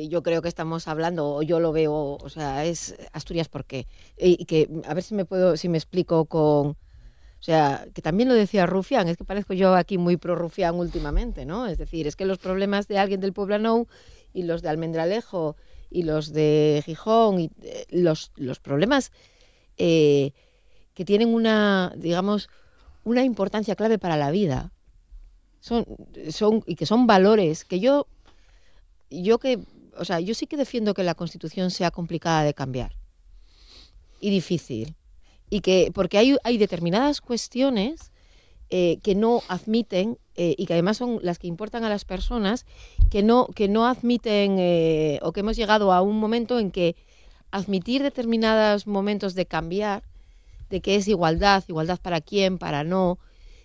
Yo creo que estamos hablando, o yo lo veo, o sea, es Asturias, ¿por qué? Y que, a ver si me explico con... O sea, que también lo decía Rufián, es que parezco yo aquí muy pro Rufián últimamente, ¿no? Es decir, es que los problemas de alguien del Poblenou y los de Almendralejo y los de Gijón, y los problemas que tienen digamos, una importancia clave para la vida, y que son valores que yo sí que defiendo que la Constitución sea complicada de cambiar y difícil, porque hay determinadas cuestiones que no admiten y que además son las que importan a las personas, que no admiten, o que hemos llegado a un momento en que admitir determinados momentos de cambiar, de qué es igualdad para quién, para no,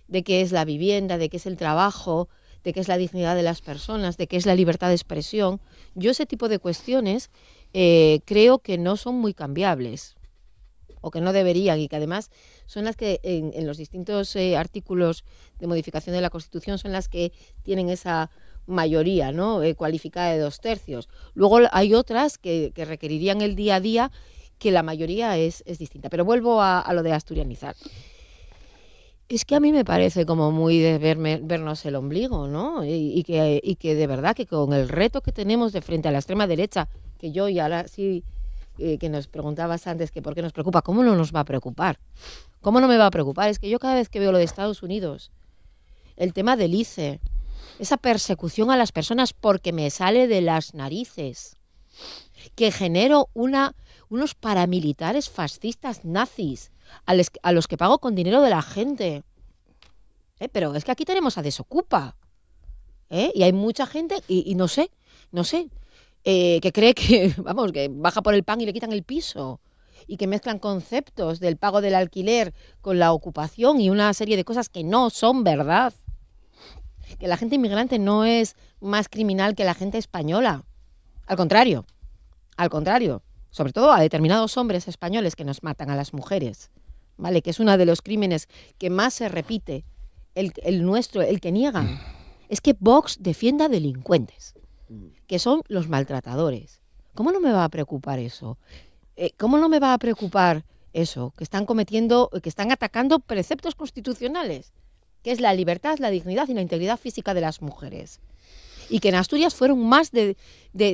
de qué es la vivienda, de qué es el trabajo, de qué es la dignidad de las personas, de qué es la libertad de expresión. Yo ese tipo de cuestiones creo que no son muy cambiables, o que no deberían, y que además son las que en los distintos artículos de modificación de la Constitución son las que tienen esa mayoría, ¿no? Cualificada de 2/3. Luego hay otras que requerirían el día a día, que la mayoría es distinta. Pero vuelvo a lo de asturianizar. Es que a mí me parece como muy de vernos el ombligo, ¿no? Y que de verdad que con el reto que tenemos de frente a la extrema derecha, que yo, y ahora sí, que nos preguntabas antes que por qué nos preocupa, ¿cómo no nos va a preocupar? ¿Cómo no me va a preocupar? Es que yo cada vez que veo lo de Estados Unidos, el tema del ICE, esa persecución a las personas porque me sale de las narices, que genero unos paramilitares fascistas nazis, a los que pago con dinero de la gente. Pero es que aquí tenemos a Desocupa. Y hay mucha gente, y no sé, que cree que, vamos, que baja por el pan y le quitan el piso. y que mezclan conceptos del pago del alquiler con la ocupación y una serie de cosas que no son verdad. Que la gente inmigrante no es más criminal que la gente española. Al contrario, sobre todo a determinados hombres españoles que nos matan a las mujeres, ¿vale? Que es uno de los crímenes que más se repite, el nuestro, el que niegan. Es que Vox defienda a delincuentes, que son los maltratadores. ¿Cómo no me va a preocupar eso? ¿Cómo no me va a preocupar eso? Que están atacando preceptos constitucionales, que es la libertad, la dignidad y la integridad física de las mujeres. Y que en Asturias fueron más de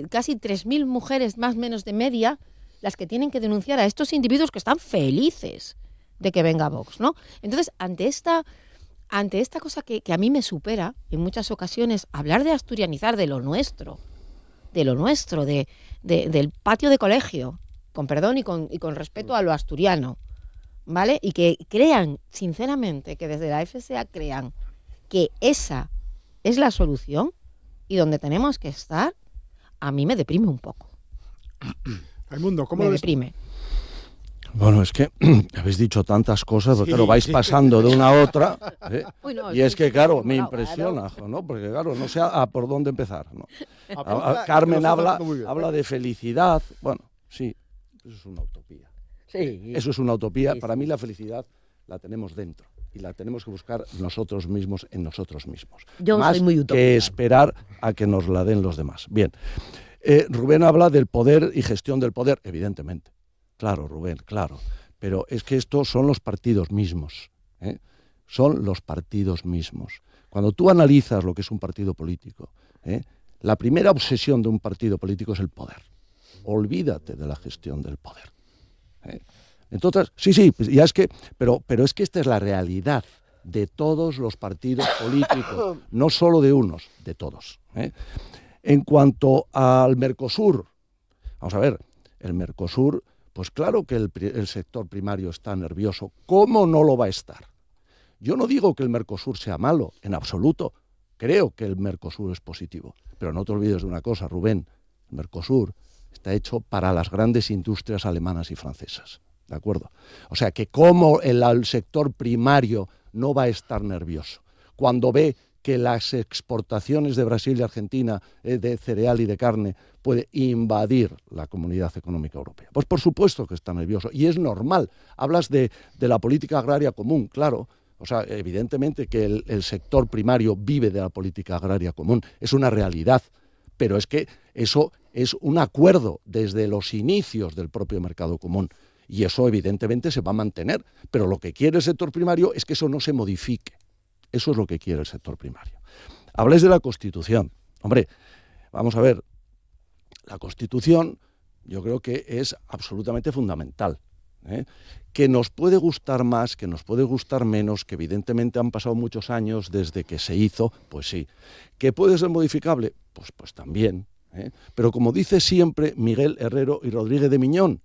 casi 3.000 mujeres, más o menos de media, las que tienen que denunciar a estos individuos que están felices de que venga Vox, ¿no? Entonces, ante esta cosa que a mí me supera, en muchas ocasiones, hablar de asturianizar de lo nuestro, del patio de colegio, con perdón y con respeto a lo asturiano, ¿vale? Y que crean, sinceramente, que desde la FSA crean que esa es la solución y donde tenemos que estar, a mí me deprime un poco. Raimundo, ¿cómo me lo ves? deprime. Bueno, es que habéis dicho tantas cosas, porque claro, vais pasando de una a otra, Uy, no, y es que, claro, me claro. impresiona, ¿no? Porque, claro, no sé por dónde empezar, ¿no? Apunta, Carmen que lo está haciendo muy bien. habla de felicidad. Bueno, sí, eso es una utopía. Sí. Eso es una utopía. Sí, Para sí. mí la felicidad la tenemos dentro y la tenemos que buscar nosotros mismos en nosotros mismos. Yo Más soy muy utópica. que esperar a que nos la den los demás. Bien, Rubén habla del poder y gestión del poder, evidentemente. Claro, Rubén, claro. Pero es que estos son los partidos mismos. Son los partidos mismos. Cuando tú analizas lo que es un partido político, la primera obsesión de un partido político es el poder. Olvídate de la gestión del poder. Entonces, sí, pues ya es que, pero es que esta es la realidad de todos los partidos políticos, no solo de unos, de todos. En cuanto al Mercosur, vamos a ver, el Mercosur, pues claro que el sector primario está nervioso. ¿Cómo no lo va a estar? Yo no digo que el Mercosur sea malo, en absoluto. Creo que el Mercosur es positivo. Pero no te olvides de una cosa, Rubén, el Mercosur está hecho para las grandes industrias alemanas y francesas. ¿De acuerdo? O sea que cómo el sector primario no va a estar nervioso cuando ve que las exportaciones de Brasil y Argentina de cereal y de carne puede invadir la Comunidad Económica Europea. Pues por supuesto que está nervioso y es normal. Hablas de la política agraria común, claro. O sea, evidentemente que el sector primario vive de la política agraria común. Es una realidad, pero es que eso es un acuerdo desde los inicios del propio mercado común. Y eso evidentemente se va a mantener. Pero lo que quiere el sector primario es que eso no se modifique. Eso es lo que quiere el sector primario. Habláis de la Constitución. Hombre, vamos a ver. La Constitución yo creo que es absolutamente fundamental. Que nos puede gustar más, que nos puede gustar menos, que evidentemente han pasado muchos años desde que se hizo, pues sí. ¿Que puede ser modificable? Pues también. Pero como dice siempre Miguel Herrero y Rodríguez de Miñón,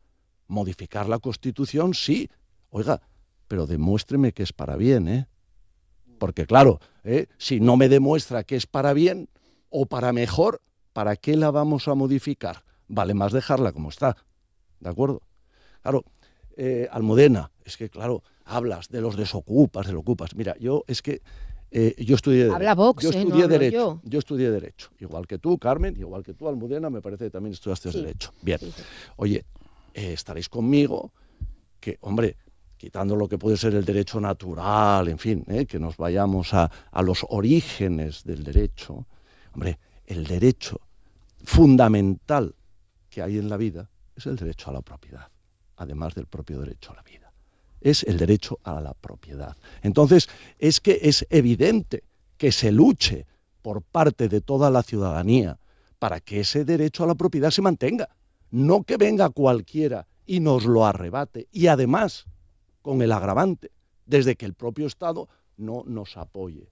modificar la Constitución sí. Oiga, pero demuéstreme que es para bien, Porque claro, si no me demuestra que es para bien o para mejor, ¿para qué la vamos a modificar? Vale más dejarla como está. ¿De acuerdo? Claro, Almudena, es que claro, hablas de los desocupas, del ocupas. Mira, yo es que yo estudié Derecho. Habla Vox, yo estudié no hablo Derecho. yo. Yo estudié Derecho. Igual que tú, Carmen, igual que tú, Almudena, me parece que también estudiaste Sí. Derecho. Bien. Sí, sí. Oye, estaréis conmigo que, hombre, quitando lo que puede ser el derecho natural, en fin, que nos vayamos a los orígenes del derecho, hombre, el derecho fundamental que hay en la vida es el derecho a la propiedad, además del propio derecho a la vida. Es el derecho a la propiedad. Entonces, es que es evidente que se luche por parte de toda la ciudadanía para que ese derecho a la propiedad se mantenga. No que venga cualquiera y nos lo arrebate. Y además, con el agravante, desde que el propio Estado no nos apoye.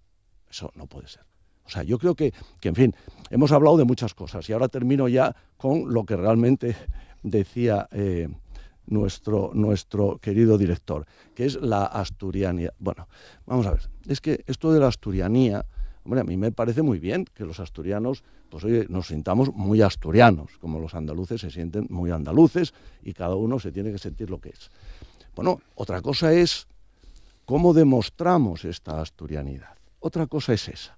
Eso no puede ser. O sea, yo creo que en fin, hemos hablado de muchas cosas y ahora termino ya con lo que realmente decía nuestro querido director, que es la asturianía. Bueno, vamos a ver, es que esto de la asturianía, Hombre, a mí me parece muy bien que los asturianos, pues oye, nos sintamos muy asturianos, como los andaluces se sienten muy andaluces y cada uno se tiene que sentir lo que es. Bueno, otra cosa es cómo demostramos esta asturianidad. Otra cosa es esa,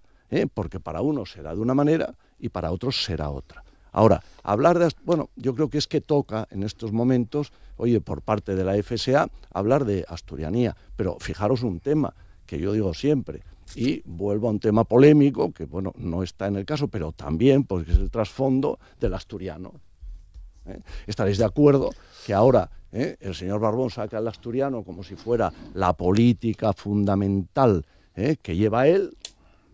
porque para unos será de una manera y para otros será otra. Ahora, hablar de... Bueno, yo creo que es que toca en estos momentos, oye, por parte de la FSA, hablar de asturianía. Pero fijaros un tema que yo digo siempre, y vuelvo a un tema polémico, que bueno, no está en el caso, pero también porque es el trasfondo del asturiano. Estaréis de acuerdo que ahora el señor Barbón saca el asturiano como si fuera la política fundamental que lleva él,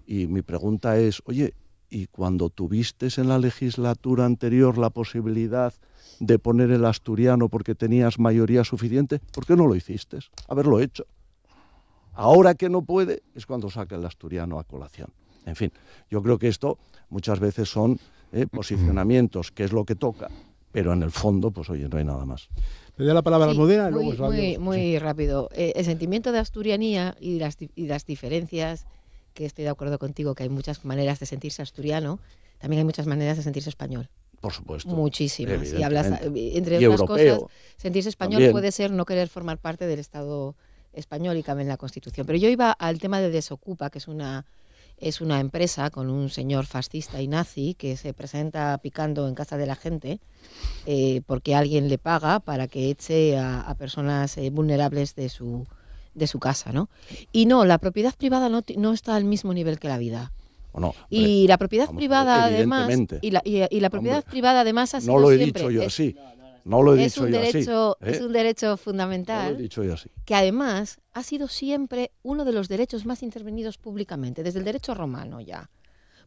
y mi pregunta es, oye, ¿y cuando tuviste en la legislatura anterior la posibilidad de poner el asturiano porque tenías mayoría suficiente, por qué no lo hiciste? Haberlo hecho. Ahora que no puede es cuando saca el asturiano a colación. En fin, yo creo que esto muchas veces son posicionamientos, que es lo que toca, pero en el fondo, pues oye, no hay nada más. Le doy la palabra a Almudena. Muy rápido. El sentimiento de asturianía y las diferencias, que estoy de acuerdo contigo, que hay muchas maneras de sentirse asturiano, también hay muchas maneras de sentirse español. Por supuesto. Muchísimas. Y hablas, entre y otras europeo, cosas, sentirse español también. puede ser no querer formar parte del Estado español y cabe en la Constitución. Pero yo iba al tema de Desocupa, que es una empresa con un señor fascista y nazi que se presenta picando en casa de la gente porque alguien le paga para que eche a personas vulnerables de su casa, ¿no? Y no, la propiedad privada no está al mismo nivel que la vida. No, y la propiedad privada además y la propiedad privada además ha sido no lo he siempre, dicho yo así. No lo he dicho yo así. Es un derecho fundamental, no lo he dicho yo así, que además ha sido siempre uno de los derechos más intervenidos públicamente, desde el derecho romano ya.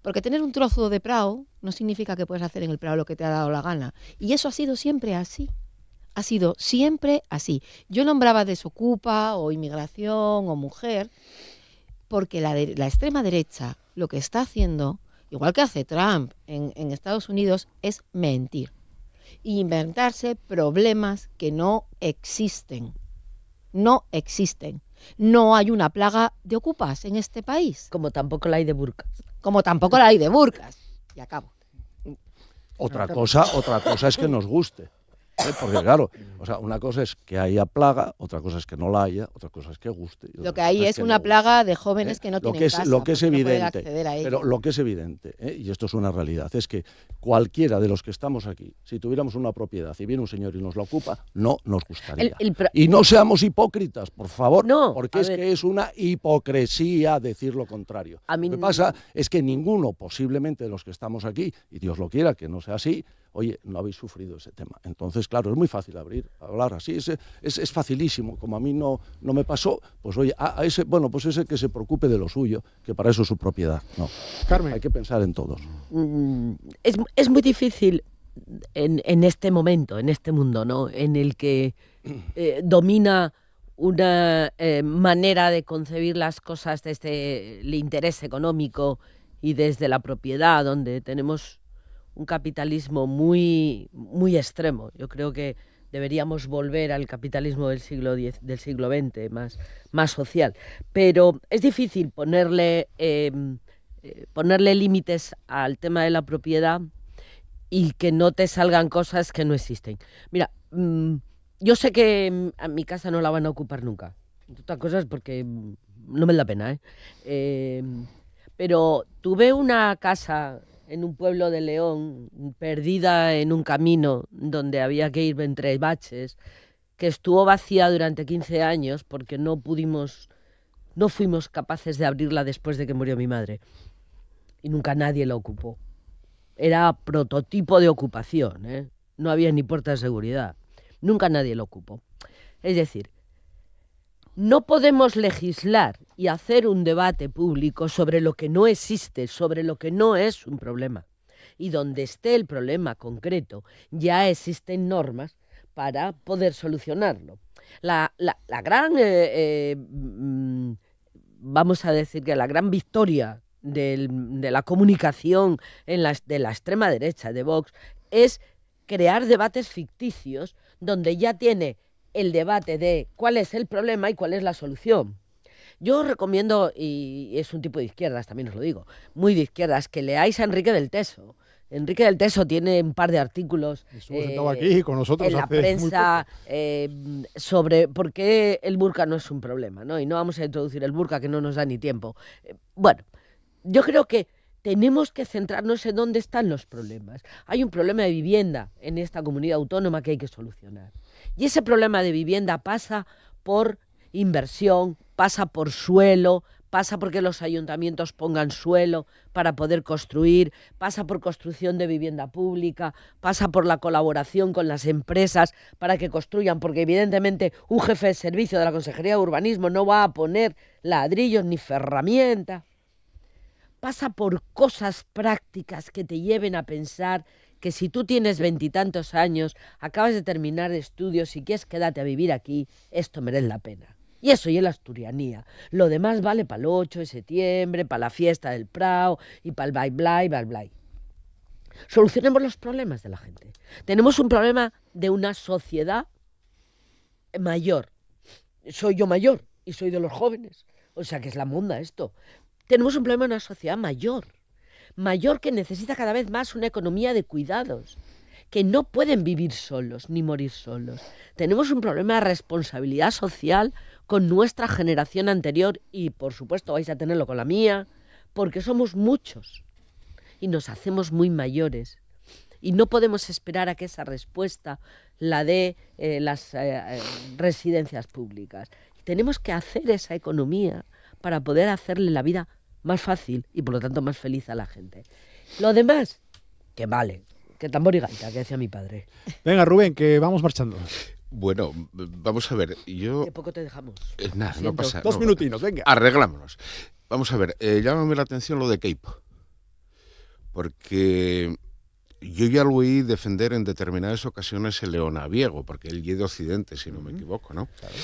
Porque tener un trozo de prado no significa que puedes hacer en el prado lo que te ha dado la gana. Y eso ha sido siempre así. Ha sido siempre así. Yo nombraba desocupa o inmigración o mujer, porque la extrema derecha lo que está haciendo, igual que hace Trump en Estados Unidos, es mentir. Inventarse problemas que no existen. No existen. No hay una plaga de ocupas en este país. Como tampoco la hay de burcas. Como tampoco la hay de burcas. Y acabo. Otra cosa es que nos guste. Porque claro, o sea, una cosa es que haya plaga, otra cosa es que no la haya, otra cosa es que guste. Lo que hay es una plaga de jóvenes que no tienen casa. Lo que es evidente, pero lo que es evidente, y esto es una realidad, es que cualquiera de los que estamos aquí, si tuviéramos una propiedad y viene un señor y nos la ocupa, no nos gustaría. Y no seamos hipócritas, por favor, porque que es una hipocresía decir lo contrario. Lo que pasa es que ninguno, posiblemente de los que estamos aquí, y Dios lo quiera que no sea así, oye, no habéis sufrido ese tema. Entonces, claro, es muy fácil hablar así, es facilísimo. Como a mí no me pasó, pues oye, a ese, bueno, pues ese que se preocupe de lo suyo, que para eso es su propiedad. No, Carmen. Hay que pensar en todos. Es muy difícil en este momento, en este mundo, ¿no? En el que domina una manera de concebir las cosas desde el interés económico y desde la propiedad, donde tenemos un capitalismo muy, muy extremo. Yo creo que deberíamos volver al capitalismo del siglo XX, más social. Pero es difícil ponerle límites al tema de la propiedad y que no te salgan cosas que no existen. Mira, yo sé que a mi casa no la van a ocupar nunca. Otras cosas porque no me da pena, pero tuve una casa en un pueblo de León, perdida en un camino donde había que ir entre baches, que estuvo vacía durante 15 años porque no fuimos capaces de abrirla después de que murió mi madre. Y nunca nadie la ocupó. Era prototipo de ocupación, no había ni puerta de seguridad. Nunca nadie la ocupó. Es decir, no podemos legislar y hacer un debate público sobre lo que no existe, sobre lo que no es un problema. Y donde esté el problema concreto, ya existen normas para poder solucionarlo. La gran, vamos a decir que la gran victoria de la comunicación de la extrema derecha de Vox es crear debates ficticios donde ya tiene el debate de cuál es el problema y cuál es la solución. Yo os recomiendo, y es un tipo de izquierdas, también os lo digo, muy de izquierdas, que leáis a Enrique del Teso. Enrique del Teso tiene un par de artículos Estuvo sentado aquí con nosotros en la hace muy prensa sobre por qué el burka no es un problema, ¿no? Y no vamos a introducir el burka, que no nos da ni tiempo. Bueno, yo creo que tenemos que centrarnos en dónde están los problemas. Hay un problema de vivienda en esta comunidad autónoma que hay que solucionar. Y ese problema de vivienda pasa por inversión, pasa por suelo, pasa porque los ayuntamientos pongan suelo para poder construir, pasa por construcción de vivienda pública, pasa por la colaboración con las empresas para que construyan, porque evidentemente un jefe de servicio de la Consejería de Urbanismo no va a poner ladrillos ni ferramienta. Pasa por cosas prácticas que te lleven a pensar que si tú tienes 20 y tantos años, acabas de terminar estudios y quieres quedarte a vivir aquí, esto merece la pena. Y eso y es la asturianía. Lo demás vale para el 8 de septiembre, para la fiesta del Prado y para el bye. Solucionemos los problemas de la gente. Tenemos un problema de una sociedad mayor. Soy yo mayor y soy de los jóvenes. O sea que es la monda esto. Tenemos un problema de una sociedad mayor que necesita cada vez más una economía de cuidados, que no pueden vivir solos ni morir solos. Tenemos un problema de responsabilidad social con nuestra generación anterior y, por supuesto, vais a tenerlo con la mía, porque somos muchos y nos hacemos muy mayores. Y no podemos esperar a que esa respuesta la dé las residencias públicas. Tenemos que hacer esa economía para poder hacerle la vida más fácil y, por lo tanto, más feliz a la gente. Lo demás, que vale, que tambor y gaita, que decía mi padre. Venga, Rubén, que vamos marchando. Bueno, vamos a ver, yo... ¿Qué poco te dejamos? Nada, no pasa. Dos minutinos, venga. Arreglámonos. Vamos a ver, llámame la atención lo de Keipo. Porque yo ya lo oí defender en determinadas ocasiones el leonaviego, porque él llega de Occidente, si no me equivoco, ¿no? Claro.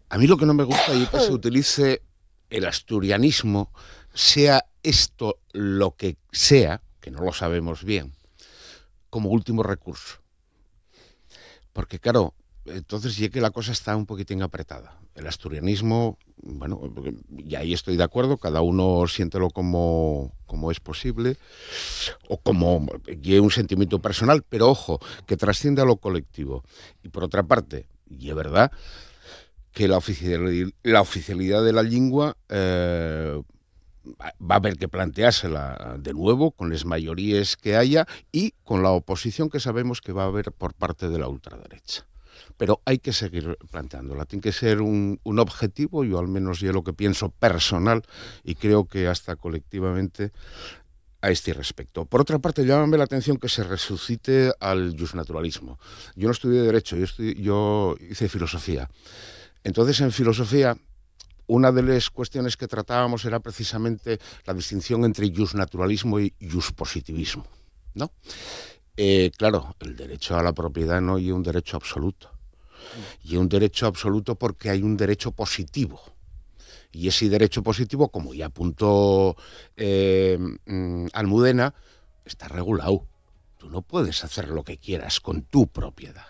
A mí lo que no me gusta es que se utilice el asturianismo, sea esto lo que sea, que no lo sabemos bien, como último recurso. Porque claro, entonces ya que la cosa está un poquitín apretada. El asturianismo, bueno, y ahí estoy de acuerdo, cada uno siéntelo como es posible, o como lleve un sentimiento personal, pero ojo, que trasciende a lo colectivo. Y por otra parte, y es verdad, que la oficialidad de la lengua va a haber que planteársela de nuevo con las mayorías que haya y con la oposición que sabemos que va a haber por parte de la ultraderecha. Pero hay que seguir planteándola, tiene que ser un objetivo, yo al menos yo lo que pienso personal y creo que hasta colectivamente a este respecto. Por otra parte, llámame la atención que se resucite al justnaturalismo. Yo no estudié Derecho, yo hice Filosofía. Entonces, en Filosofía, una de las cuestiones que tratábamos era precisamente la distinción entre justnaturalismo y justpositivismo, ¿no? Claro, el derecho a la propiedad no es un derecho absoluto. Y es un derecho absoluto porque hay un derecho positivo. Y ese derecho positivo, como ya apuntó Almudena, está regulado. Tú no puedes hacer lo que quieras con tu propiedad.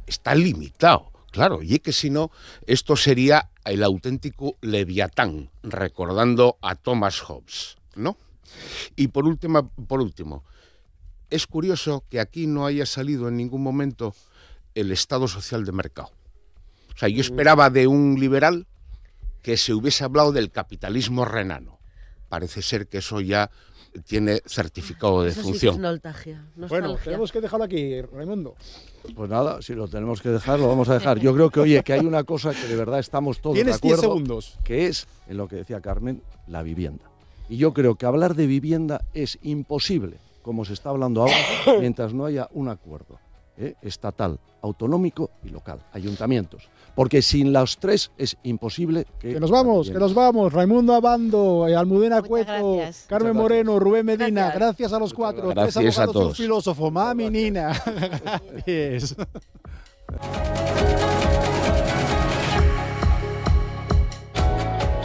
Está limitado. Claro, y es que si no, esto sería el auténtico Leviatán, recordando a Thomas Hobbes, ¿no? Y por último, es curioso que aquí no haya salido en ningún momento el Estado social de mercado. O sea, yo esperaba de un liberal que se hubiese hablado del capitalismo renano. Parece ser que eso ya tiene certificado de Eso función. Sí que es nostalgia. Bueno, tenemos que dejarlo aquí, Raimundo. Pues nada, si lo tenemos que dejar, lo vamos a dejar. Yo creo que, oye, que hay una cosa que de verdad estamos todos de Tienes acuerdo. 10 segundos. Que es, en lo que decía Carmen, la vivienda. Y yo creo que hablar de vivienda es imposible, como se está hablando ahora, mientras no haya un acuerdo estatal, autonómico y local, ayuntamientos. Porque sin los tres es imposible que... Que nos vamos. Raimundo Abando, Almudena Muchas Cueto, gracias. Carmen Moreno, Rubén Medina. Gracias a los cuatro. Gracias Tres abogados a todos. y un filósofo. Mami, Nina. Gracias.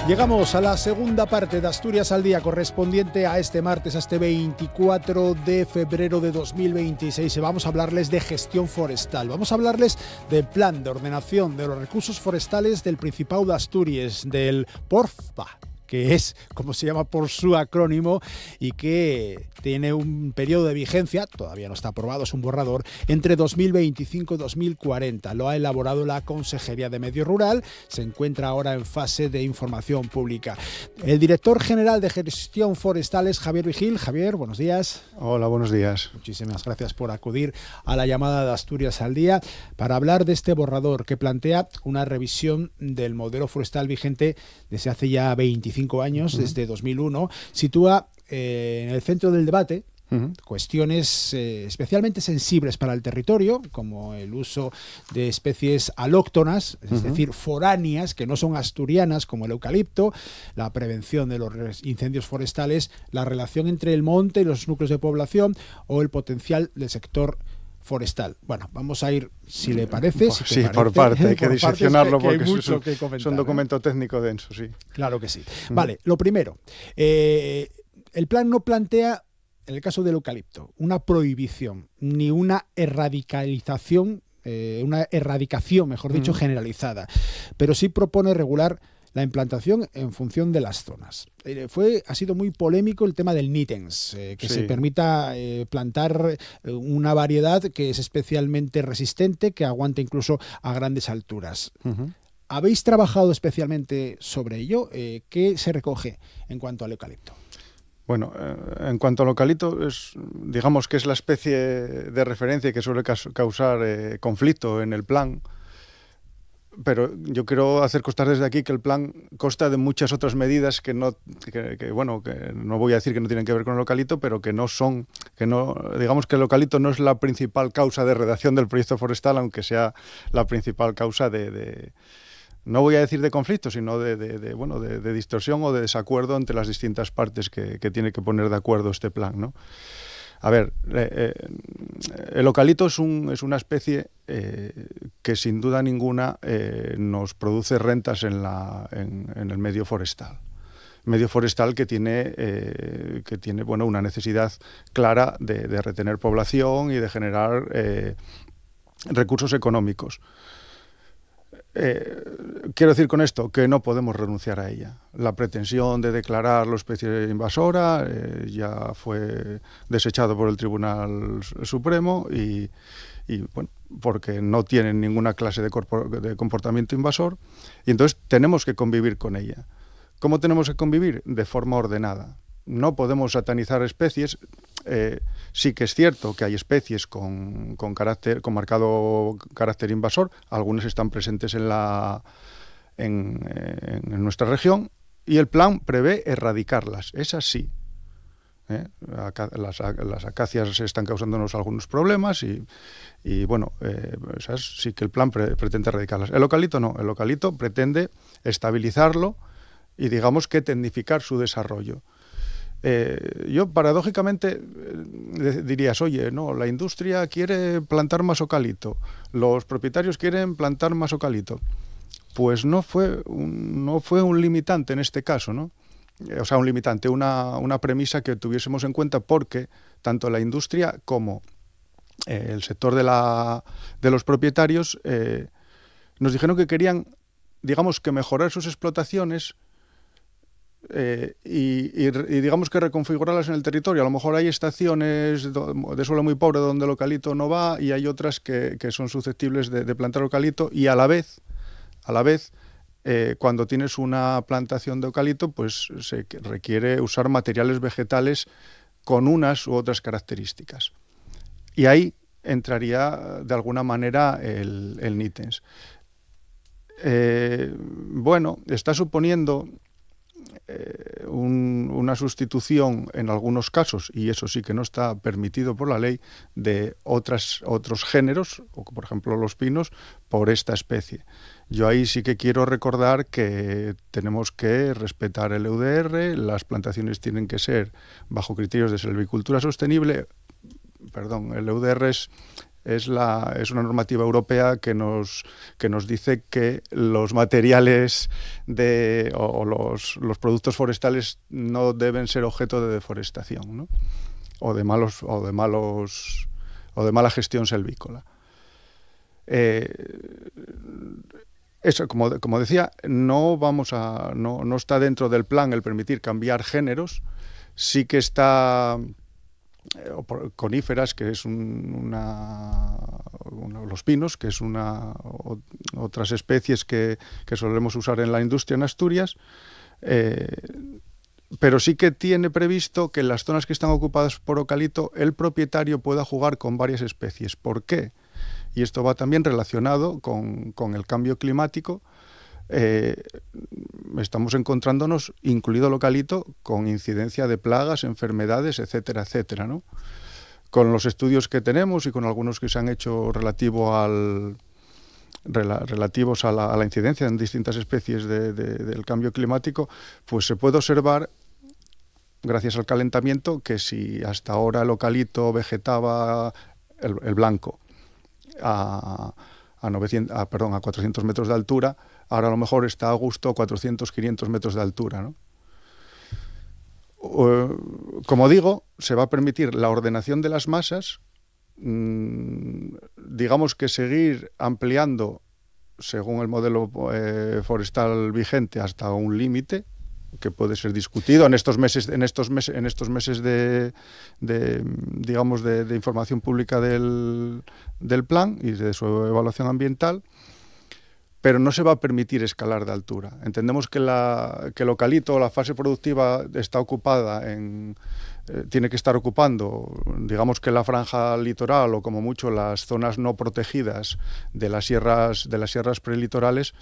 Llegamos a la segunda parte de Asturias al Día, correspondiente a este martes, a este 24 de febrero de 2026. Y vamos a hablarles de gestión forestal. Vamos a hablarles del plan de ordenación de los recursos forestales del Principado de Asturias, del PORFPA, que es como se llama por su acrónimo y que tiene un periodo de vigencia, todavía no está aprobado, es un borrador, entre 2025 y 2040. Lo ha elaborado la Consejería de Medio Rural, se encuentra ahora en fase de información pública. El director general de Gestión Forestal es Javier Vigil. Javier, buenos días. Hola, buenos días. Muchísimas gracias por acudir a la llamada de Asturias al Día para hablar de este borrador que plantea una revisión del modelo forestal vigente desde hace ya 25 años, desde 2001, sitúa en el centro del debate cuestiones especialmente sensibles para el territorio, como el uso de especies alóctonas, es decir, foráneas, que no son asturianas, como el eucalipto, la prevención de los incendios forestales, la relación entre el monte y los núcleos de población o el potencial del sector forestal. Bueno, vamos a ir, si le parece. Si sí, parece, por parte, hay que diseccionarlo porque es un documento técnico denso, sí. Claro que sí. Vale, lo primero, el plan no plantea, en el caso del eucalipto, una prohibición ni una erradicación, mejor dicho, generalizada, pero sí propone regular la implantación en función de las zonas. Ha sido muy polémico el tema del nítens, que se permita plantar una variedad que es especialmente resistente, que aguanta incluso a grandes alturas. ¿Habéis trabajado especialmente sobre ello? ¿Qué se recoge en cuanto al eucalipto? Bueno, en cuanto al eucalipto, digamos que es la especie de referencia que suele causar conflicto en el plan. Pero yo quiero hacer constar desde aquí que el plan consta de muchas otras medidas que no voy a decir que no tienen que ver con el eucalipto, pero digamos que el eucalipto no es la principal causa de redacción del proyecto forestal, aunque sea la principal causa no voy a decir de conflicto, sino de distorsión o de desacuerdo entre las distintas partes que tiene que poner de acuerdo este plan, ¿no? A ver, el eucalipto es una especie que sin duda ninguna nos produce rentas en el medio forestal. Medio forestal que tiene una necesidad clara de retener población y de generar recursos económicos. Quiero decir con esto que no podemos renunciar a ella. La pretensión de declararlo especie invasora ya fue desechado por el Tribunal Supremo y bueno, porque no tienen ninguna clase de comportamiento invasor, y entonces tenemos que convivir con ella. ¿Cómo tenemos que convivir? De forma ordenada. No podemos satanizar especies. Sí que es cierto que hay especies con marcado carácter invasor. Algunas están presentes en nuestra región, y el plan prevé erradicarlas. Esas sí. Las acacias están causándonos algunos problemas y bueno, esas sí que el plan pretende erradicarlas. El eucalipto no. El eucalipto pretende estabilizarlo y digamos que tecnificar su desarrollo. Yo paradójicamente dirías, oye, no, la industria quiere plantar más eucalipto, los propietarios quieren plantar más eucalipto. Pues no fue un limitante en este caso, ¿no? O sea, un limitante, una premisa que tuviésemos en cuenta, porque tanto la industria como el sector de los propietarios nos dijeron que querían, digamos, que mejorar sus explotaciones y digamos que reconfigurarlas en el territorio. A lo mejor hay estaciones de suelo muy pobre donde el eucalipto no va, y hay otras que son susceptibles de plantar eucalipto, y a la vez cuando tienes una plantación de eucalipto, pues se requiere usar materiales vegetales con unas u otras características. Y ahí entraría de alguna manera el nítens. Bueno, está suponiendo una sustitución en algunos casos, y eso sí que no está permitido por la ley, de otros géneros, o por ejemplo los pinos, por esta especie. Yo ahí sí que quiero recordar que tenemos que respetar el EUDR, las plantaciones tienen que ser bajo criterios de silvicultura sostenible. Perdón, el EUDR es es una normativa europea que nos dice que los materiales o los productos forestales no deben ser objeto de deforestación, ¿no? o de mala gestión selvícola. Eso, como decía, no está dentro del plan el permitir cambiar géneros. Sí que está coníferas, que es los pinos, que es otras especies que solemos usar en la industria en Asturias, pero sí que tiene previsto que en las zonas que están ocupadas por eucalipto el propietario pueda jugar con varias especies. ¿Por qué? Y esto va también relacionado con el cambio climático. Estamos encontrándonos, incluido el eucalipto, con incidencia de plagas, enfermedades, etcétera, etcétera, ¿no? Con los estudios que tenemos y con algunos que se han hecho relativos a la incidencia en distintas especies del cambio climático, pues se puede observar, gracias al calentamiento, que si hasta ahora el eucalipto vegetaba, el blanco, a 400 metros de altura, ahora a lo mejor está a gusto a 400, 500 metros de altura, ¿no? Como digo, se va a permitir la ordenación de las masas, digamos que seguir ampliando según el modelo forestal vigente hasta un límite que puede ser discutido en estos meses de información pública del plan y de su evaluación ambiental, pero no se va a permitir escalar de altura. Entendemos que el eucalipto, la fase productiva, está ocupada tiene que estar ocupando, digamos que la franja litoral o como mucho las zonas no protegidas de las sierras prelitorales,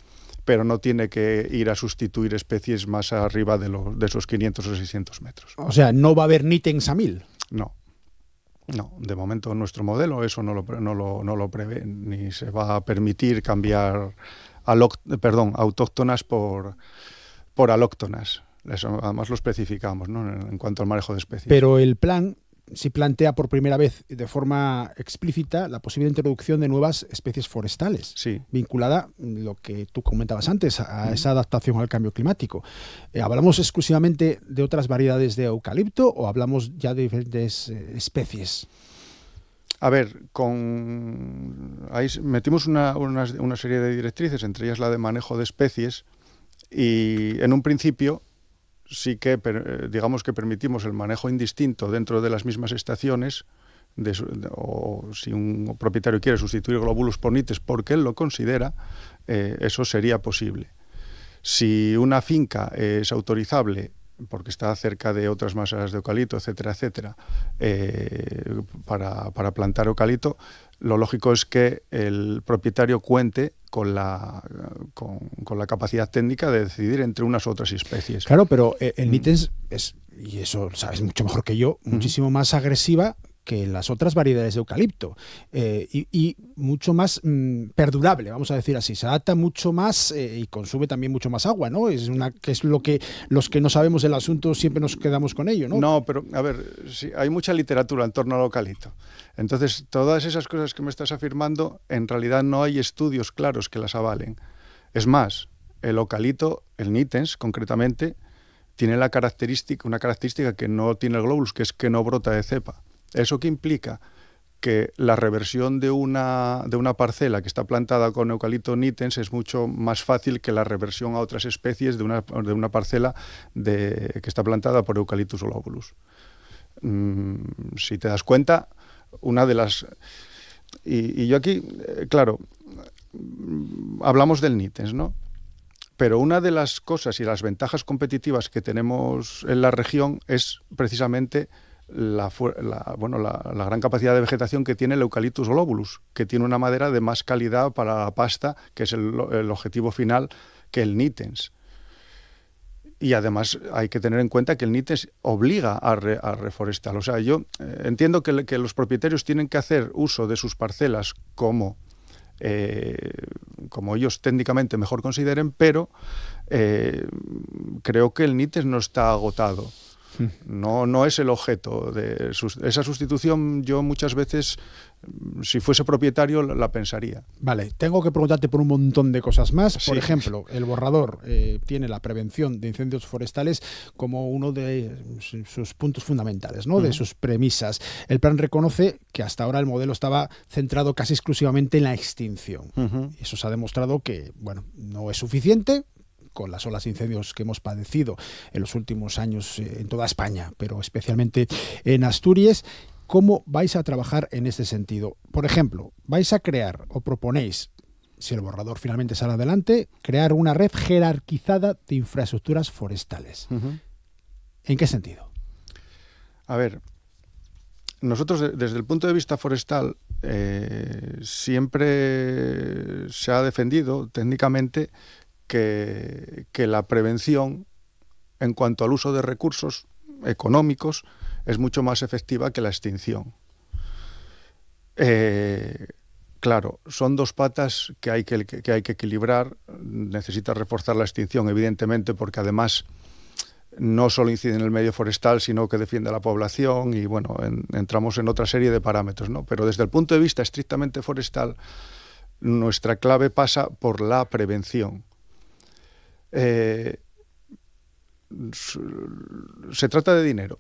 pero no tiene que ir a sustituir especies más arriba de esos 500 o 600 metros. O sea, ¿no va a haber NITENS a 1000? No, de momento nuestro modelo eso no lo prevé, ni se va a permitir cambiar autóctonas por alóctonas. Eso además lo especificamos, ¿no?, en cuanto al manejo de especies. Pero el plan sí plantea por primera vez de forma explícita la posible introducción de nuevas especies forestales, sí, vinculada, lo que tú comentabas antes, a esa adaptación al cambio climático. ¿Hablamos exclusivamente de otras variedades de eucalipto o hablamos ya de diferentes especies? A ver, ahí metimos una serie de directrices, entre ellas la de manejo de especies, y en un principio sí que, digamos que permitimos el manejo indistinto dentro de las mismas estaciones, o si un propietario quiere sustituir globulus por NITENS porque él lo considera, eso sería posible. Si una finca es autorizable porque está cerca de otras masas de eucalipto, etcétera, etcétera, para plantar eucalipto, lo lógico es que el propietario cuente con la capacidad técnica de decidir entre unas u otras especies. Claro, pero el NITENS es, y eso sabes mucho mejor que yo, muchísimo más agresiva que las otras variedades de eucalipto, y mucho más perdurable, vamos a decir así. Se adapta mucho más y consume también mucho más agua, ¿no? Que es lo que los que no sabemos el asunto siempre nos quedamos con ello, ¿no? No, pero a ver, sí, hay mucha literatura en torno al eucalipto. Entonces, todas esas cosas que me estás afirmando, en realidad no hay estudios claros que las avalen. Es más, el eucalipto, el NITENS concretamente, tiene una característica que no tiene el globulus, que es que no brota de cepa. ¿Eso qué implica? Que la reversión de una parcela que está plantada con eucalipto NITENS es mucho más fácil que la reversión a otras especies de una parcela que está plantada por Eucalyptus globulus. Si te das cuenta, una de las... Y yo aquí, claro, hablamos del NITENS, ¿no? Pero una de las cosas y las ventajas competitivas que tenemos en la región es precisamente la gran capacidad de vegetación que tiene el Eucalyptus globulus, que tiene una madera de más calidad para la pasta, que es el objetivo final, que el NITENS. Y además hay que tener en cuenta que el NITENS obliga a reforestar. O sea, yo entiendo que los propietarios tienen que hacer uso de sus parcelas como ellos técnicamente mejor consideren, pero creo que el NITENS no está agotado. No es el objeto. Esa sustitución yo muchas veces, si fuese propietario, la pensaría. Vale, tengo que preguntarte por un montón de cosas más. Por Sí. ejemplo, el borrador tiene la prevención de incendios forestales como uno de sus puntos fundamentales, ¿no? De sus premisas. El plan reconoce que hasta ahora el modelo estaba centrado casi exclusivamente en la extinción. Eso se ha demostrado que, bueno, no es suficiente con las olas de incendios que hemos padecido en los últimos años en toda España, pero especialmente en Asturias. ¿Cómo vais a trabajar en este sentido? Por ejemplo, ¿vais a crear o proponéis, si el borrador finalmente sale adelante, crear una red jerarquizada de infraestructuras forestales? ¿En qué sentido? A ver, nosotros desde el punto de vista forestal siempre se ha defendido técnicamente que la prevención en cuanto al uso de recursos económicos es mucho más efectiva que la extinción. Claro, son dos patas que hay que equilibrar. Necesita reforzar la extinción, evidentemente, porque además no solo incide en el medio forestal, sino que defiende a la población y, bueno, entramos en otra serie de parámetros, ¿no? Pero desde el punto de vista estrictamente forestal, nuestra clave pasa por la prevención. Se trata de dinero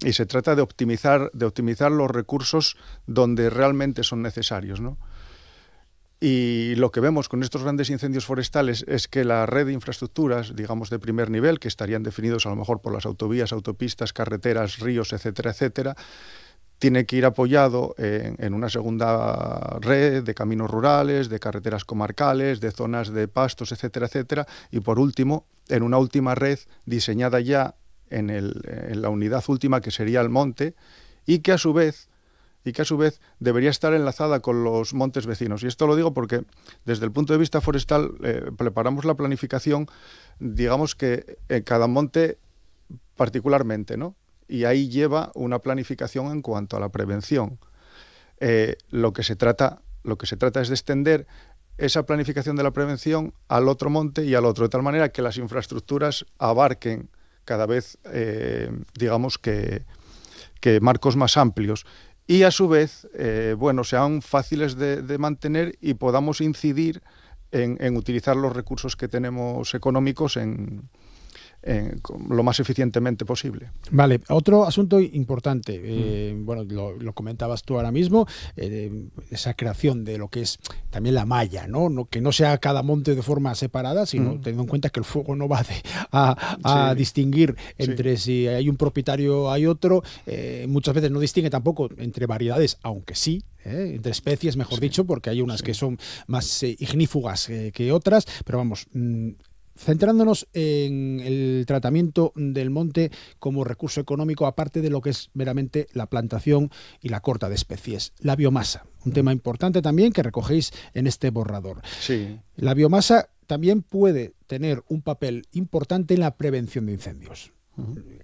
y se trata de optimizar los recursos donde realmente son necesarios, ¿no? Y lo que vemos con estos grandes incendios forestales es que la red de infraestructuras, digamos de primer nivel, que estarían definidos a lo mejor por las autovías, autopistas, carreteras, ríos, etcétera, etcétera, tiene que ir apoyado en una segunda red de caminos rurales, de carreteras comarcales, de zonas de pastos, etcétera, etcétera, y por último, en una última red diseñada ya en la unidad última, que sería el monte, y que a su vez debería estar enlazada con los montes vecinos. Y esto lo digo porque desde el punto de vista forestal preparamos la planificación, digamos que en cada monte particularmente, ¿no? Y ahí lleva una planificación en cuanto a la prevención. Lo que se trata es de extender esa planificación de la prevención al otro monte y al otro, de tal manera que las infraestructuras abarquen cada vez, digamos que marcos más amplios y a su vez, sean fáciles de mantener y podamos incidir en utilizar los recursos que tenemos económicos lo más eficientemente posible. Vale, otro asunto importante, bueno, lo comentabas tú ahora mismo, esa creación de lo que es también la malla, ¿no? Que no sea cada monte de forma separada, sino teniendo en cuenta que el fuego no va a distinguir entre si hay un propietario o hay otro, muchas veces no distingue tampoco entre variedades, aunque sí, entre especies, mejor dicho, porque hay unas que son más ignífugas que otras, pero vamos, centrándonos en el tratamiento del monte como recurso económico, aparte de lo que es meramente la plantación y la corta de especies. La biomasa, un tema importante también que recogéis en este borrador. Sí. La biomasa también puede tener un papel importante en la prevención de incendios.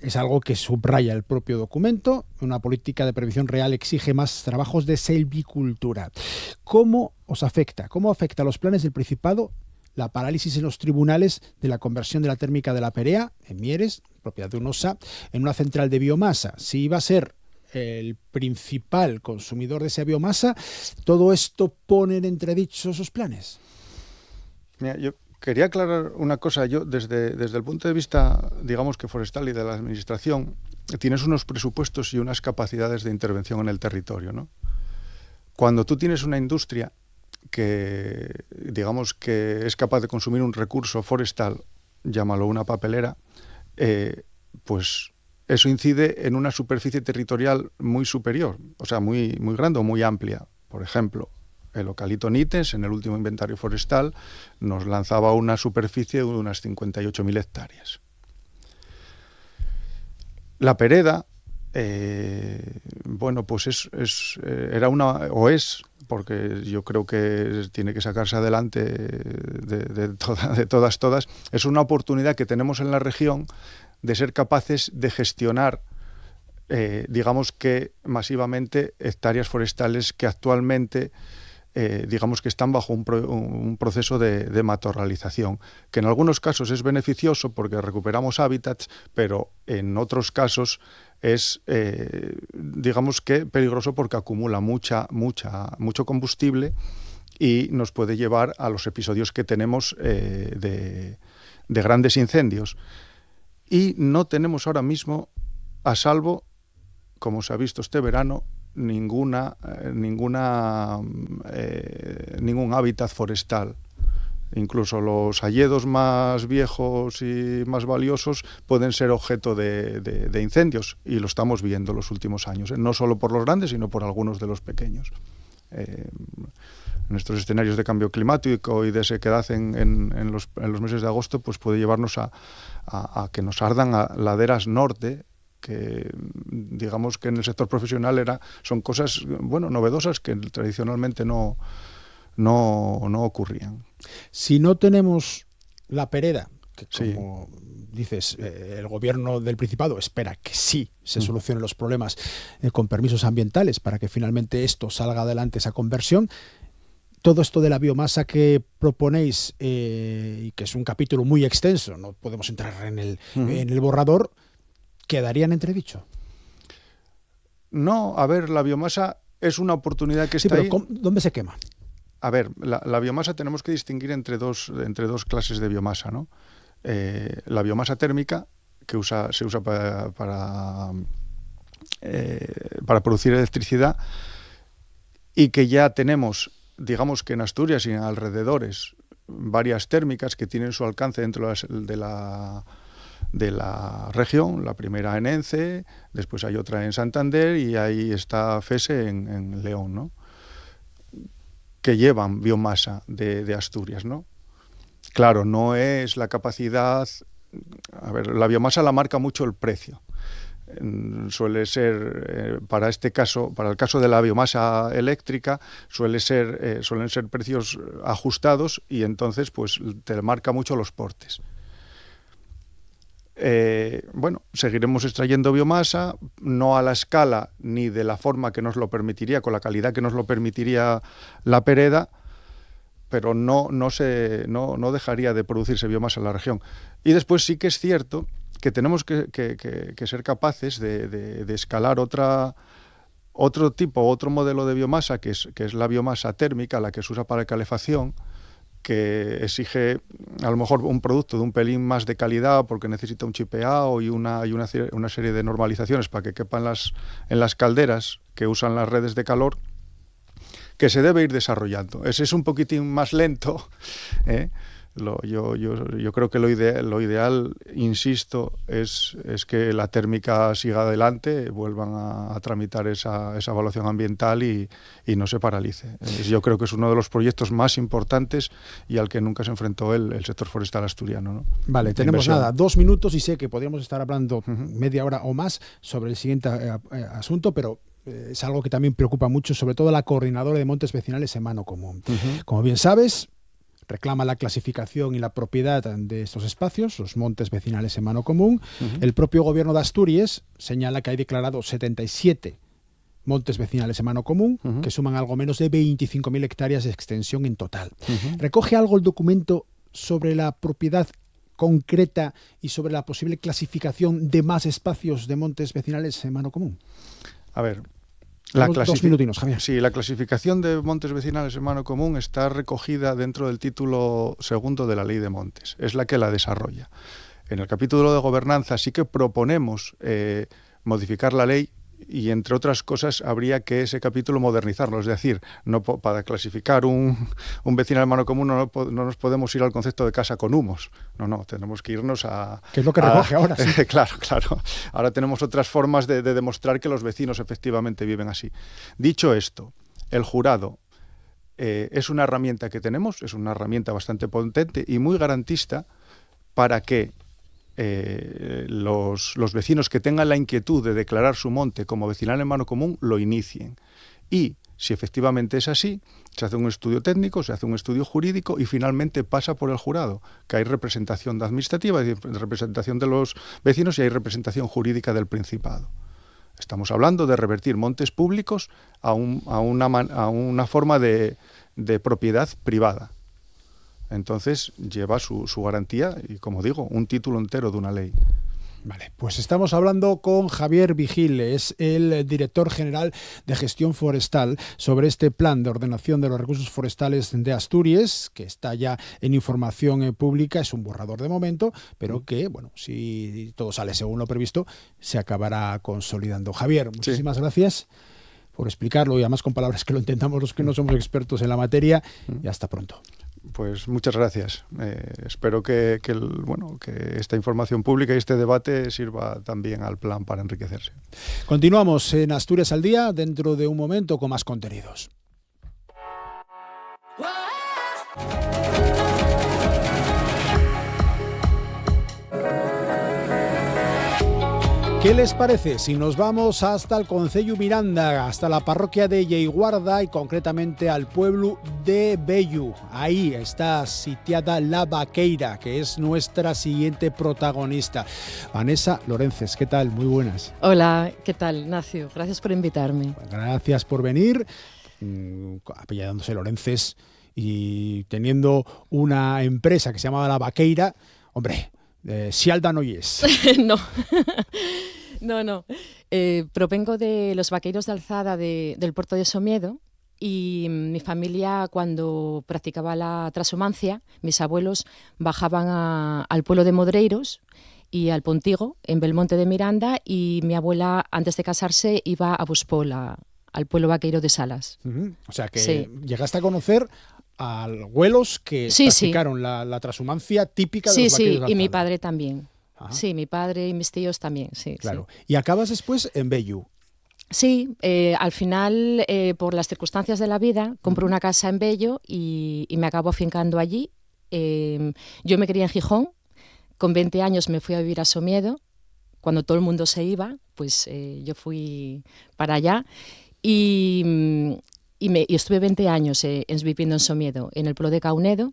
Es algo que subraya el propio documento. Una política de prevención real exige más trabajos de silvicultura. ¿Cómo os afecta? ¿Cómo afecta a los planes del Principado la parálisis en los tribunales de la conversión de la térmica de la Perea, en Mieres, propiedad de UNOSA, en una central de biomasa? Si iba a ser el principal consumidor de esa biomasa, ¿todo esto pone en entredicho esos planes? Mira, yo quería aclarar una cosa. Yo, desde el punto de vista, digamos que forestal y de la administración, tienes unos presupuestos y unas capacidades de intervención en el territorio, ¿no? Cuando tú tienes una industria que, digamos, que es capaz de consumir un recurso forestal, llámalo una papelera, pues eso incide en una superficie territorial muy superior, o sea, muy, muy grande o muy amplia. Por ejemplo, el Eucalipto Nitens, en el último inventario forestal, nos lanzaba una superficie de unas 58.000 hectáreas. La Pereda, pues era una, o es, porque yo creo que tiene que sacarse adelante de todas, es una oportunidad que tenemos en la región de ser capaces de gestionar, digamos que masivamente, hectáreas forestales que actualmente digamos que están bajo un proceso de matorralización, que en algunos casos es beneficioso porque recuperamos hábitats, pero en otros casos es, digamos que peligroso porque acumula mucho combustible y nos puede llevar a los episodios que tenemos de grandes incendios. Y no tenemos ahora mismo, a salvo, como se ha visto este verano, ningún hábitat forestal. Incluso los hayedos más viejos y más valiosos pueden ser objeto de incendios, y lo estamos viendo los últimos años, no solo por los grandes, sino por algunos de los pequeños. En estos escenarios de cambio climático y de sequedad en los meses de agosto, pues puede llevarnos a que nos ardan laderas norte, que digamos que en el sector profesional son cosas, bueno, novedosas que tradicionalmente no ocurrían. Si no tenemos la pereda, que como Sí. dices, el gobierno del Principado espera que sí se solucionen los problemas con permisos ambientales para que finalmente esto salga adelante, esa conversión. Todo esto de la biomasa que proponéis, y que es un capítulo muy extenso, no podemos entrar en el borrador, ¿quedaría en entredicho? No, a ver, la biomasa es una oportunidad que Sí, está pero ahí. ¿dónde se quema? A ver, la biomasa tenemos que distinguir entre dos clases de biomasa, ¿no? La biomasa térmica, que se usa para producir electricidad, y que ya tenemos, digamos que en Asturias y en alrededores, varias térmicas que tienen su alcance dentro de la región. La primera en Ence, después hay otra en Santander y ahí está FESE en León, ¿no? Que llevan biomasa de Asturias, ¿no? Claro, no es la capacidad. A ver, la biomasa la marca mucho el precio. Suele ser, para el caso de la biomasa eléctrica, suelen ser precios ajustados, y entonces pues te marca mucho los portes. Bueno, seguiremos extrayendo biomasa, no a la escala ni de la forma que nos lo permitiría, con la calidad que nos lo permitiría la pereda, pero no dejaría de producirse biomasa en la región. Y después sí que es cierto que tenemos que ser capaces de escalar otro modelo de biomasa, que es la biomasa térmica, la que se usa para calefacción, que exige a lo mejor un producto de un pelín más de calidad porque necesita un chipeado y una serie de normalizaciones para que quepan en las calderas que usan las redes de calor, que se debe ir desarrollando. Ese es un poquitín más lento, ¿eh? Yo creo que lo ideal, insisto, es que la térmica siga adelante, vuelvan a tramitar esa evaluación ambiental y no se paralice. Yo creo que es uno de los proyectos más importantes y al que nunca se enfrentó el sector forestal asturiano, ¿no? Vale, tenemos Inversión. 2 minutos y sé que podríamos estar hablando media hora o más sobre el siguiente asunto, pero es algo que también preocupa mucho, sobre todo a la coordinadora de montes vecinales en Mano Común. Como bien sabes, reclama la clasificación y la propiedad de estos espacios, los montes vecinales en Mano Común. El propio gobierno de Asturias señala que hay declarados 77 montes vecinales en Mano Común, que suman algo menos de 25.000 hectáreas de extensión en total. ¿Recoge algo el documento sobre la propiedad concreta y sobre la posible clasificación de más espacios de montes vecinales en Mano Común? A ver, 2 minutinos, Javier. Sí, la clasificación de montes vecinales en Mano Común está recogida dentro del título segundo de la Ley de Montes. Es la que la desarrolla. En el capítulo de gobernanza sí que proponemos modificar la ley, y entre otras cosas habría que ese capítulo modernizarlo. Es decir, para clasificar un vecinal en Mano Común no nos podemos ir al concepto de casa con humos. No, tenemos que irnos a... Que es lo que recoge ahora. Sí. Claro. Ahora tenemos otras formas de demostrar que los vecinos efectivamente viven así. Dicho esto, el jurado es una herramienta que tenemos, es una herramienta bastante potente y muy garantista para que los vecinos que tengan la inquietud de declarar su monte como vecinal en Mano Común lo inicien. Y si efectivamente es así, se hace un estudio técnico, se hace un estudio jurídico y finalmente pasa por el jurado, que hay representación administrativa, hay representación de los vecinos y hay representación jurídica del Principado. Estamos hablando de revertir montes públicos a una forma de propiedad privada. Entonces lleva su garantía y, como digo, un título entero de una ley. Vale, pues estamos hablando con Javier Vigil, es el director general de gestión forestal, sobre este plan de ordenación de los recursos forestales de Asturias, que está ya en información pública, es un borrador de momento, pero que, bueno, si todo sale según lo previsto, se acabará consolidando. Javier, muchísimas gracias por explicarlo, y además con palabras que lo entendamos los que no somos expertos en la materia, y hasta pronto. Pues muchas gracias. Espero que esta información pública y este debate sirva también al plan para enriquecerse. Continuamos en Asturias al Día, dentro de un momento con más contenidos. ¿Qué les parece si nos vamos hasta el Concello Miranda, hasta la parroquia de Lleiguarda y concretamente al pueblo de Bellu? Ahí está sitiada la Vaqueira, que es nuestra siguiente protagonista. Vanessa Lorences, ¿qué tal? Muy buenas. Hola, ¿qué tal, Ignacio? Gracias por invitarme. Gracias por venir, apellidándose Lorences y teniendo una empresa que se llamaba la Vaqueira. Hombre, Xialda no es. No. No. Provengo de los vaqueiros de alzada del puerto de Somiedo, y mi familia, cuando practicaba la transhumancia, mis abuelos bajaban al pueblo de Modreiros y al Pontigo, en Belmonte de Miranda, y mi abuela, antes de casarse, iba a Buspol, al pueblo vaqueiro de Salas. O sea que llegaste a conocer a abuelos que practicaron la transhumancia típica de los vaqueiros de alzada. Y mi padre también. Ajá. Sí, mi padre y mis tíos también, sí. Claro. Sí. Y acabas después en Bellu. Sí, al final, por las circunstancias de la vida, compré una casa en Bello y me acabo afincando allí. Yo me crié en Gijón, con 20 años me fui a vivir a Somiedo. Cuando todo el mundo se iba, pues yo fui para allá y estuve 20 años viviendo en Somiedo, en el pueblo de Caunedo.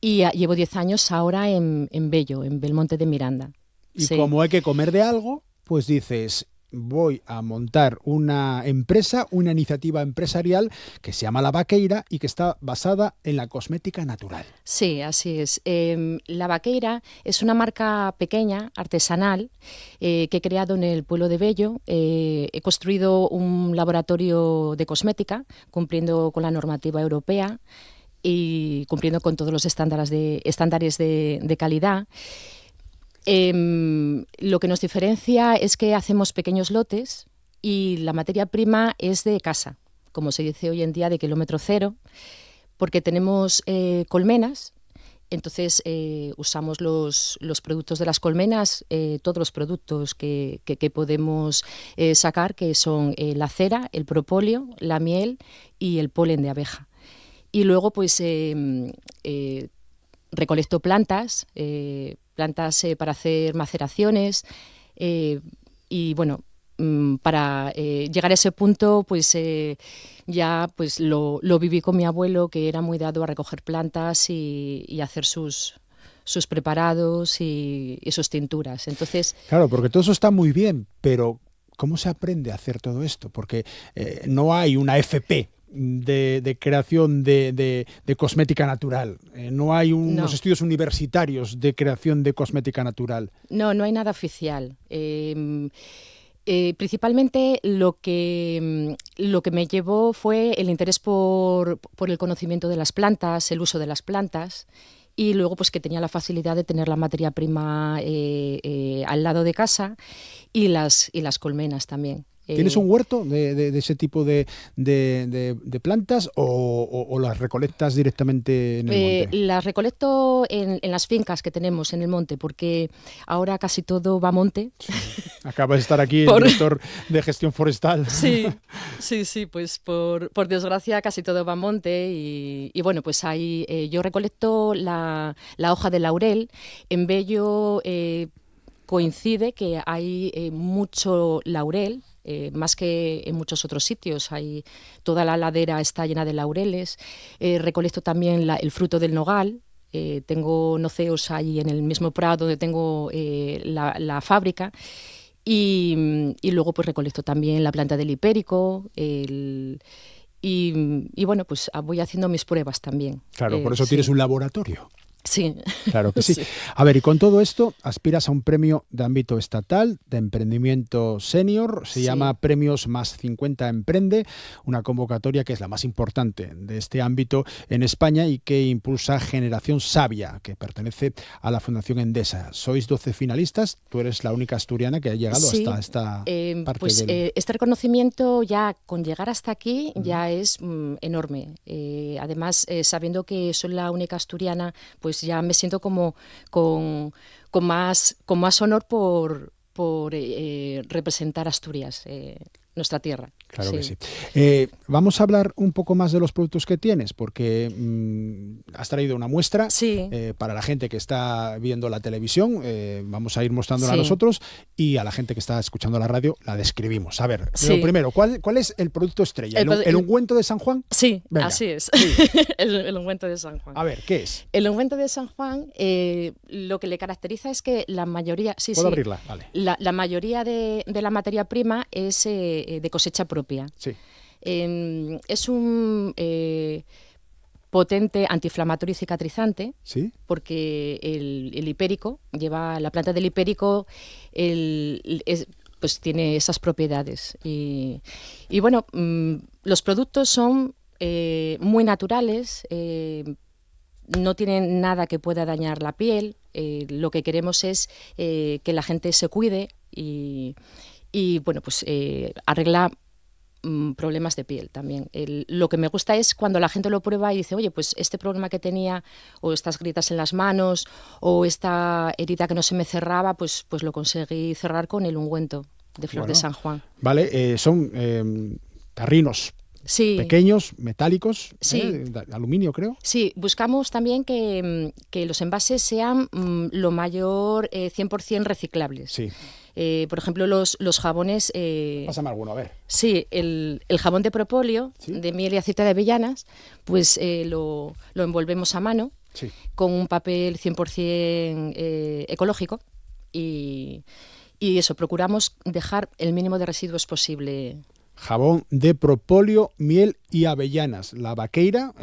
Y llevo 10 años ahora en Bello, en Belmonte de Miranda. Y como hay que comer de algo, pues dices, voy a montar una empresa, una iniciativa empresarial que se llama La Vaqueira y que está basada en la cosmética natural. Sí, así es. La Vaqueira es una marca pequeña, artesanal, que he creado en el pueblo de Bello. He construido un laboratorio de cosmética, cumpliendo con la normativa europea y cumpliendo con todos los estándares de calidad. Lo que nos diferencia es que hacemos pequeños lotes y la materia prima es de casa, como se dice hoy en día, de kilómetro cero, porque tenemos colmenas. Entonces usamos los productos de las colmenas, todos los productos que podemos sacar, que son la cera, el propóleo, la miel y el polen de abeja. Y luego pues recolecto plantas para hacer maceraciones, y bueno, para llegar a ese punto pues ya pues lo viví con mi abuelo, que era muy dado a recoger plantas y hacer sus preparados y sus tinturas. Entonces, claro, porque todo eso está muy bien, pero ¿cómo se aprende a hacer todo esto? Porque no hay una FP de creación de cosmética natural. No hay unos estudios universitarios de creación de cosmética natural. No hay nada oficial. Principalmente lo que me llevó fue el interés por el conocimiento de las plantas, el uso de las plantas, y luego pues que tenía la facilidad de tener la materia prima al lado de casa, y las colmenas también. ¿Tienes un huerto de ese tipo de plantas o las recolectas directamente en el monte? Las recolecto en las fincas que tenemos en el monte, porque ahora casi todo va a monte. Sí. Acaba de estar aquí el director de gestión forestal. Sí, pues por desgracia casi todo va a monte y bueno, pues ahí yo recolecto la hoja de laurel. En Bello coincide que hay mucho laurel, más que en muchos otros sitios. Toda la ladera está llena de laureles. Recolecto también el fruto del nogal. Tengo noceos ahí en el mismo prado donde tengo la fábrica. Y luego pues recolecto también la planta del hipérico, y bueno, pues voy haciendo mis pruebas también. Claro, por eso tienes un laboratorio. Sí. Claro que sí. A ver, y con todo esto, aspiras a un premio de ámbito estatal de emprendimiento senior, se llama Premios Más 50 Emprende, una convocatoria que es la más importante de este ámbito en España y que impulsa Generación Sabia, que pertenece a la Fundación Endesa. Sois 12 finalistas, tú eres la única asturiana que ha llegado hasta esta parte pues, este reconocimiento, ya con llegar hasta aquí, ya es enorme. Además, sabiendo que soy la única asturiana, pues ya me siento como con más honor por representar Asturias, nuestra tierra. Claro que sí. Vamos a hablar un poco más de los productos que tienes, porque has traído una muestra para la gente que está viendo la televisión. Vamos a ir mostrándola a nosotros, y a la gente que está escuchando la radio la describimos. A ver, lo primero, ¿cuál es el producto estrella? ¿El ungüento de San Juan? Sí, venga. Así es. Sí. el ungüento de San Juan. A ver, ¿qué es? El ungüento de San Juan, lo que le caracteriza es que la mayoría... ¿Puedo abrirla? Vale. La mayoría de la materia prima es de cosecha propia. Sí. Es un potente antiinflamatorio y cicatrizante, porque el hipérico, la planta del hipérico pues tiene esas propiedades. Y bueno, los productos son muy naturales, no tienen nada que pueda dañar la piel. Lo que queremos es que la gente se cuide y bueno, pues arregla problemas de piel también. Lo que me gusta es cuando la gente lo prueba y dice, oye, pues este problema que tenía, o estas grietas en las manos, o esta herida que no se me cerraba, pues lo conseguí cerrar con el ungüento de flor de San Juan. Vale, son tarrinos pequeños, metálicos, de aluminio, creo. Sí, buscamos también que los envases sean lo mayor 100% reciclables. Sí. Por ejemplo, los jabones... Pásame alguno, a ver. Sí, el jabón de propóleo, de miel y aceite de avellanas, pues lo envolvemos a mano con un papel 100% ecológico, y eso, procuramos dejar el mínimo de residuos posible. Jabón de propóleo, miel y avellanas. La vaqueira,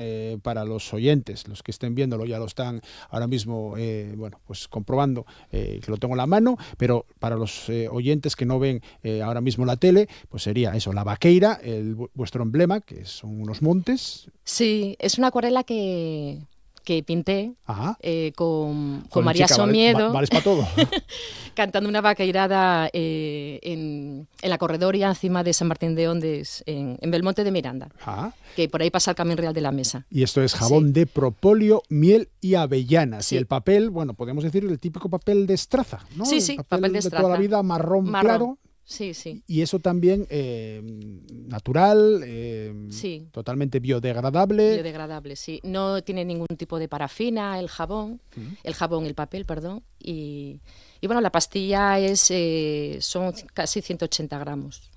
para los oyentes, los que estén viéndolo ya lo están ahora mismo pues comprobando, que lo tengo en la mano, pero para los oyentes que no ven ahora mismo la tele, pues sería eso, la vaqueira, vuestro emblema, que son unos montes. Sí, es una acuarela que pinté con María Somiedo. Vales para todo. Cantando una vaqueirada en la corredoria encima de San Martín de Ondes, en Belmonte de Miranda, que por ahí pasa el Camino Real de la Mesa. Y esto es jabón de propóleo, miel y avellanas. Y el papel, bueno, podemos decir el típico papel de estraza, ¿no? Sí, papel de estraza. Toda la vida, marrón claro. Sí, sí. Y eso también natural, totalmente biodegradable. Biodegradable, sí. No tiene ningún tipo de parafina el papel, perdón. Y bueno, la pastilla son casi 180 gramos.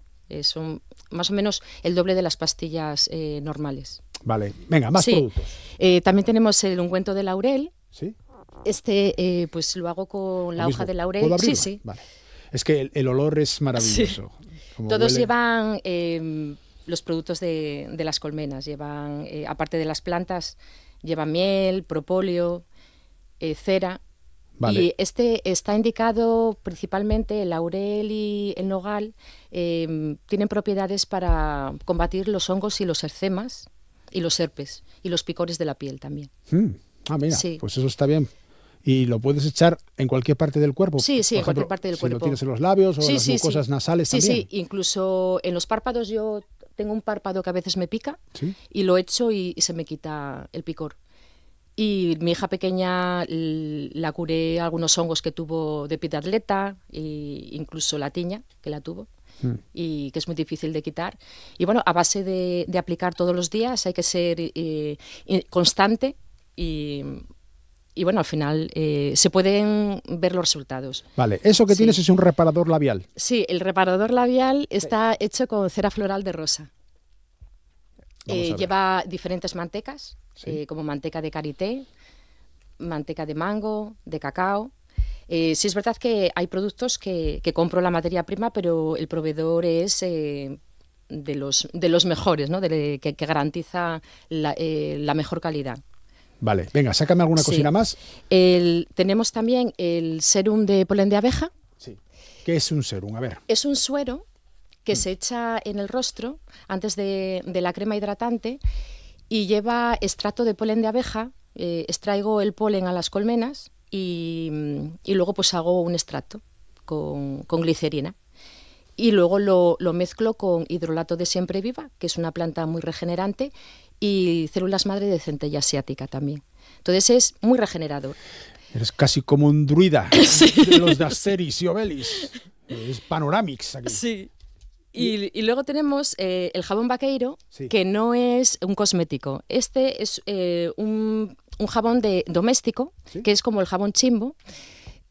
Son más o menos el doble de las pastillas normales. Vale, venga, más productos. También tenemos el ungüento de laurel. Sí. Pues lo hago con la hoja de laurel. ¿Puedo abrirla? Sí. Vale. Es que el olor es maravilloso. Sí. Todos llevan los productos de las colmenas. Llevan, aparte de las plantas, llevan miel, propóleo, cera. Vale. Y está indicado principalmente el laurel y el nogal. Tienen propiedades para combatir los hongos y los eczemas y los herpes y los picores de la piel también. Mira, pues eso está bien. ¿Y lo puedes echar en cualquier parte del cuerpo? Sí, en cualquier parte del cuerpo. Si lo tienes en los labios o las mucosas nasales también. Sí, incluso en los párpados. Yo tengo un párpado que a veces me pica y lo echo y se me quita el picor. Y mi hija pequeña la curé algunos hongos que tuvo de pie de atleta, e incluso la tiña que la tuvo. Y que es muy difícil de quitar. Y bueno, a base de aplicar todos los días hay que ser constante y bueno, al final se pueden ver los resultados. Vale, eso que tienes es un reparador labial. Sí, el reparador labial está hecho con cera floral de rosa. Lleva diferentes mantecas, como manteca de karité, manteca de mango, de cacao. Sí es verdad que hay productos que compro la materia prima, pero el proveedor es de los mejores, ¿no? Que garantiza la mejor calidad. Vale, venga, sácame alguna cosina más. Tenemos también el serum de polen de abeja. Sí. ¿Qué es un serum? A ver. Es un suero que se echa en el rostro antes de la crema hidratante y lleva extracto de polen de abeja. Extraigo el polen a las colmenas y luego pues hago un extracto con glicerina. Y luego lo mezclo con hidrolato de siempre viva, que es una planta muy regenerante, y células madre de centella asiática también. Entonces es muy regenerador. Eres casi como un druida de los de Asterix y Obelix. Es Panoramix aquí. Sí. Y luego tenemos el jabón vaqueiro, sí, que no es un cosmético. Este es un jabón doméstico, ¿sí?, que es como el jabón Chimbo,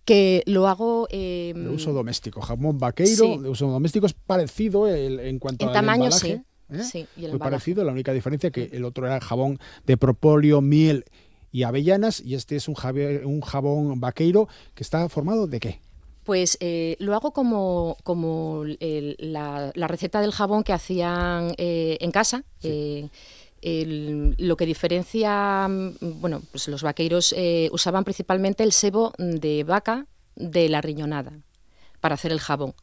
que lo hago... de uso doméstico. Jabón vaqueiro, sí, de uso doméstico, es parecido en cuanto al tamaño, embalaje. Sí. Sí, y el muy parecido, la única diferencia que el otro era jabón de propóleo, miel y avellanas, y este es un jabón vaqueiro que está formado ¿de qué? Pues lo hago como la receta del jabón que hacían en casa. Sí. Lo que diferencia, bueno, pues los vaqueiros usaban principalmente el sebo de vaca de la riñonada para hacer el jabón.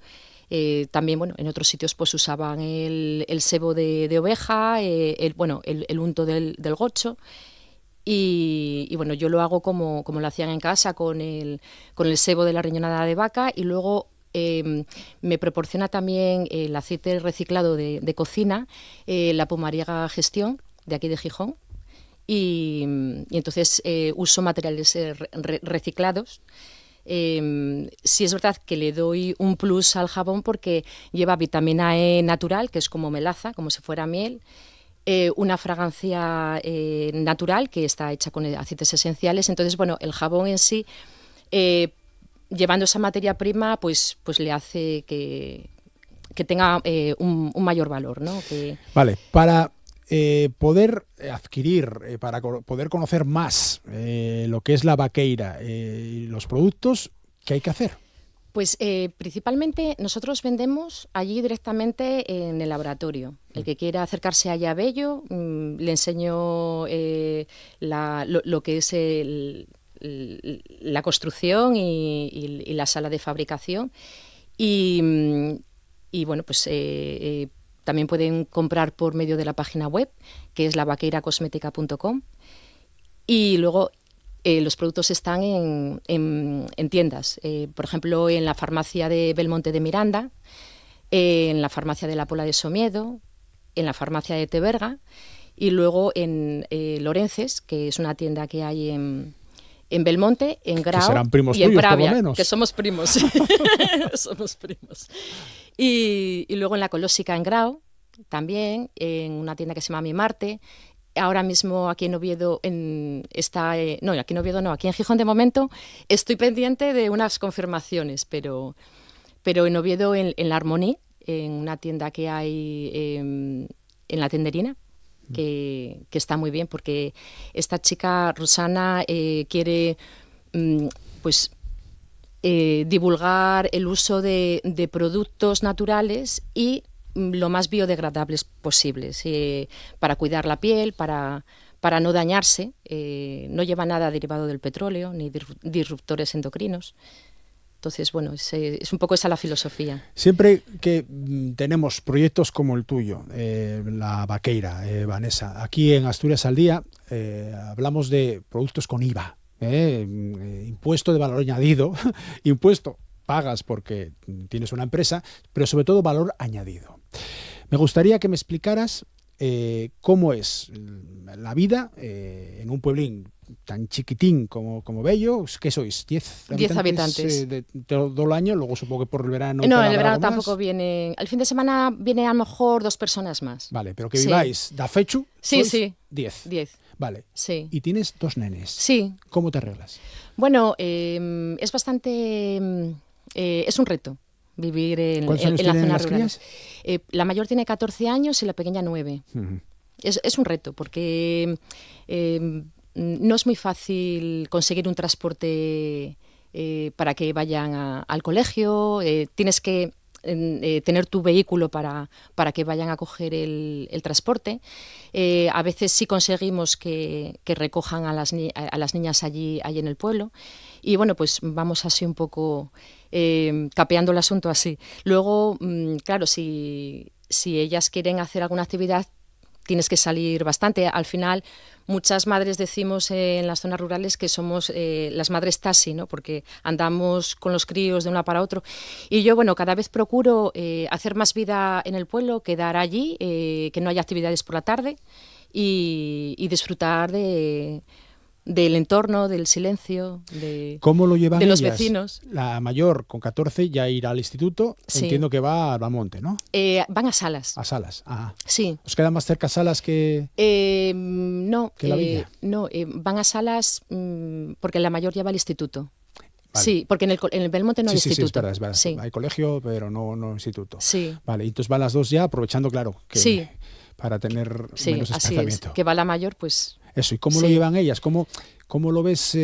También, bueno, en otros sitios pues usaban el sebo de oveja, el unto del gocho. Y bueno, yo lo hago como lo hacían en casa, con el sebo de la riñonada de vaca, y luego me proporciona también el aceite reciclado de cocina, la Pumariega Gestión, de aquí de Gijón, y entonces uso materiales reciclados. Sí es verdad que le doy un plus al jabón porque lleva vitamina E natural, que es como melaza, como si fuera miel, una fragancia natural que está hecha con aceites esenciales. Entonces, bueno, el jabón en sí, llevando esa materia prima, pues le hace que tenga un mayor valor, ¿no? Vale, para poder adquirir, para poder conocer más lo que es la vaqueira y los productos, ¿qué hay que hacer? Pues principalmente nosotros vendemos allí directamente en el laboratorio. El que quiera acercarse a Bello, le enseño lo que es la construcción y la sala de fabricación. Y bueno, pues también pueden comprar por medio de la página web, que es lavaqueiracosmética.com. Y luego los productos están en tiendas, por ejemplo, en la farmacia de Belmonte de Miranda, en la farmacia de la Pola de Somiedo, en la farmacia de Teberga, y luego en Lorences, que es una tienda que hay en Belmonte, en Grao, que serán primos y en tuyos, Pravia, por lo menos. que somos primos. Somos primos. Y luego en la Colósica, en Grao, también, en una tienda que se llama Mi Marte. Ahora mismo aquí en Oviedo aquí en Gijón de momento estoy pendiente de unas confirmaciones, pero en Oviedo en la Armoní, en una tienda que hay en la Tenderina, que está muy bien, porque esta chica, Rosana, quiere divulgar el uso de productos naturales y lo más biodegradables posibles, para cuidar la piel, para no dañarse. No lleva nada derivado del petróleo, ni disruptores endocrinos. Entonces, bueno, es un poco esa la filosofía. Siempre que tenemos proyectos como el tuyo, la vaqueira, Vanessa, aquí en Asturias al Día, hablamos de productos con IVA, impuesto de valor añadido, impuesto pagas porque tienes una empresa, pero sobre todo valor añadido. Me gustaría que me explicaras cómo es la vida en un pueblín tan chiquitín como Bello. ¿Qué sois? ¿10 habitantes? De todo el año, luego supongo que por el verano... No, en el verano tampoco vienen. Al fin de semana viene a lo mejor 2 personas más. Vale, pero que viváis da fechu. Sí, sí. 10. Vale. Sí. Y tienes 2 nenes. Sí. ¿Cómo te arreglas? Bueno, es bastante... es un reto vivir en la zona rural. La mayor tiene 14 años y la pequeña 9. Uh-huh. Es un reto porque no es muy fácil conseguir un transporte para que vayan al colegio, tienes que tener tu vehículo para que vayan a coger el transporte. A veces sí conseguimos que recojan a las niñas allí en el pueblo. Y bueno, pues vamos así un poco capeando el asunto así. Luego, claro, si ellas quieren hacer alguna actividad, tienes que salir bastante. Al final, muchas madres decimos en las zonas rurales que somos las madres taxi, ¿no? Porque andamos con los críos de una para otro. Y yo, bueno, cada vez procuro hacer más vida en el pueblo, quedar allí, que no haya actividades por la tarde y disfrutar del entorno, del silencio, ¿Cómo lo llevan de los ellas? vecinos. La mayor, con 14, ya irá al instituto. Sí. Entiendo que va a Albamonte, ¿no? Van a Salas. A Salas. Ajá. Sí. ¿Os quedan más cerca Salas que...? No. ¿Que la villa? No, van a Salas porque la mayor ya va al instituto. Vale. Sí, porque en el Belmonte no hay Sí, instituto. es verdad. Sí. Hay colegio, pero no instituto. Sí. Vale, y entonces van las dos ya, aprovechando, claro, que Sí. para tener Sí, menos así es. desplazamiento. Que va la mayor, pues... Eso, ¿y cómo lo Sí. llevan ellas? ¿Cómo lo ves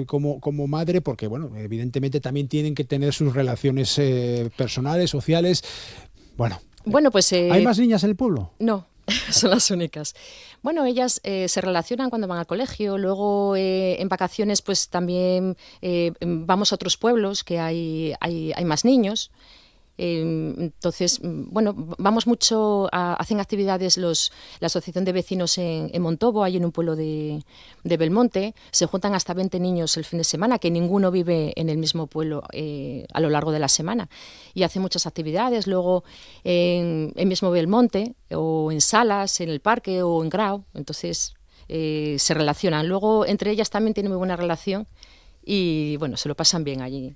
como madre? Porque, bueno, evidentemente también tienen que tener sus relaciones personales, sociales. Bueno, pues... ¿hay más niñas en el pueblo? No, son las únicas. Bueno, ellas se relacionan cuando van al colegio, luego en vacaciones pues también vamos a otros pueblos que hay más niños. Entonces, bueno, vamos mucho, hacen actividades la Asociación de Vecinos en Montobo, ahí en un pueblo de Belmonte, se juntan hasta 20 niños el fin de semana, que ninguno vive en el mismo pueblo a lo largo de la semana, y hacen muchas actividades. Luego en mismo Belmonte, o en Salas, en el parque, o en Grau, entonces se relacionan. Luego entre ellas también tienen muy buena relación y, bueno, se lo pasan bien allí.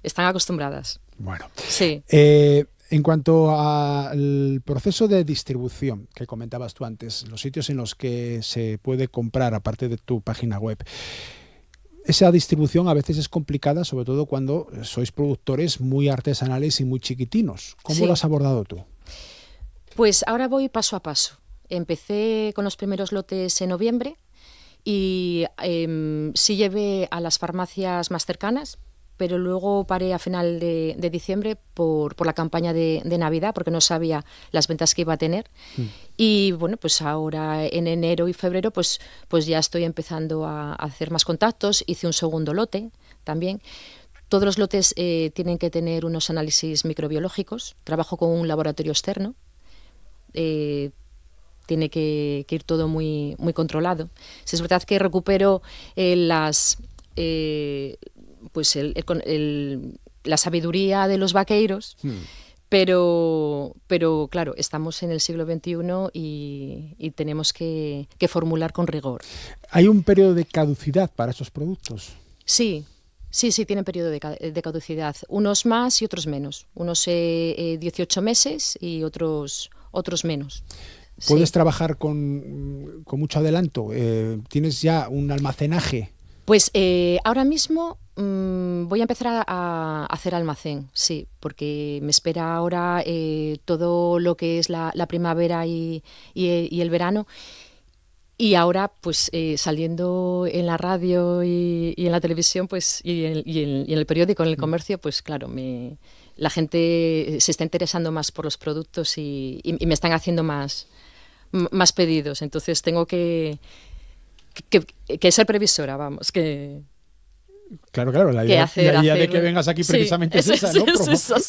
Están acostumbradas. Bueno. Sí. En cuanto al proceso de distribución que comentabas tú antes, los sitios en los que se puede comprar, aparte de tu página web, esa distribución a veces es complicada, sobre todo cuando sois productores muy artesanales y muy chiquitinos. ¿Cómo Sí. lo has abordado tú? Pues ahora voy paso a paso. Empecé con los primeros lotes en noviembre y sí llevé a las farmacias más cercanas, pero luego paré a final de diciembre por la campaña de Navidad, porque no sabía las ventas que iba a tener. Y bueno, pues ahora en enero y febrero pues ya estoy empezando a hacer más contactos. Hice un segundo lote también. Todos los lotes tienen que tener unos análisis microbiológicos. Trabajo con un laboratorio externo. Tiene que ir todo muy, muy controlado. Si es verdad que recupero la sabiduría de los vaqueiros, pero claro, estamos en el siglo XXI y tenemos que formular con rigor. ¿Hay un periodo de caducidad para esos productos? Sí, tienen periodo de caducidad. Unos más y otros menos. Unos 18 meses y otros menos. ¿Puedes Sí. trabajar con mucho adelanto? ¿Tienes ya un almacenaje? Pues ahora mismo voy a empezar a hacer almacén, sí, porque me espera ahora todo lo que es la primavera y el verano. Y ahora, pues saliendo en la radio y en la televisión, pues y en el periódico, en el comercio, pues claro, la gente se está interesando más por los productos y me están haciendo más pedidos. Entonces tengo que ser previsora, vamos, que... Claro, la idea de que vengas aquí precisamente es esa, ¿no?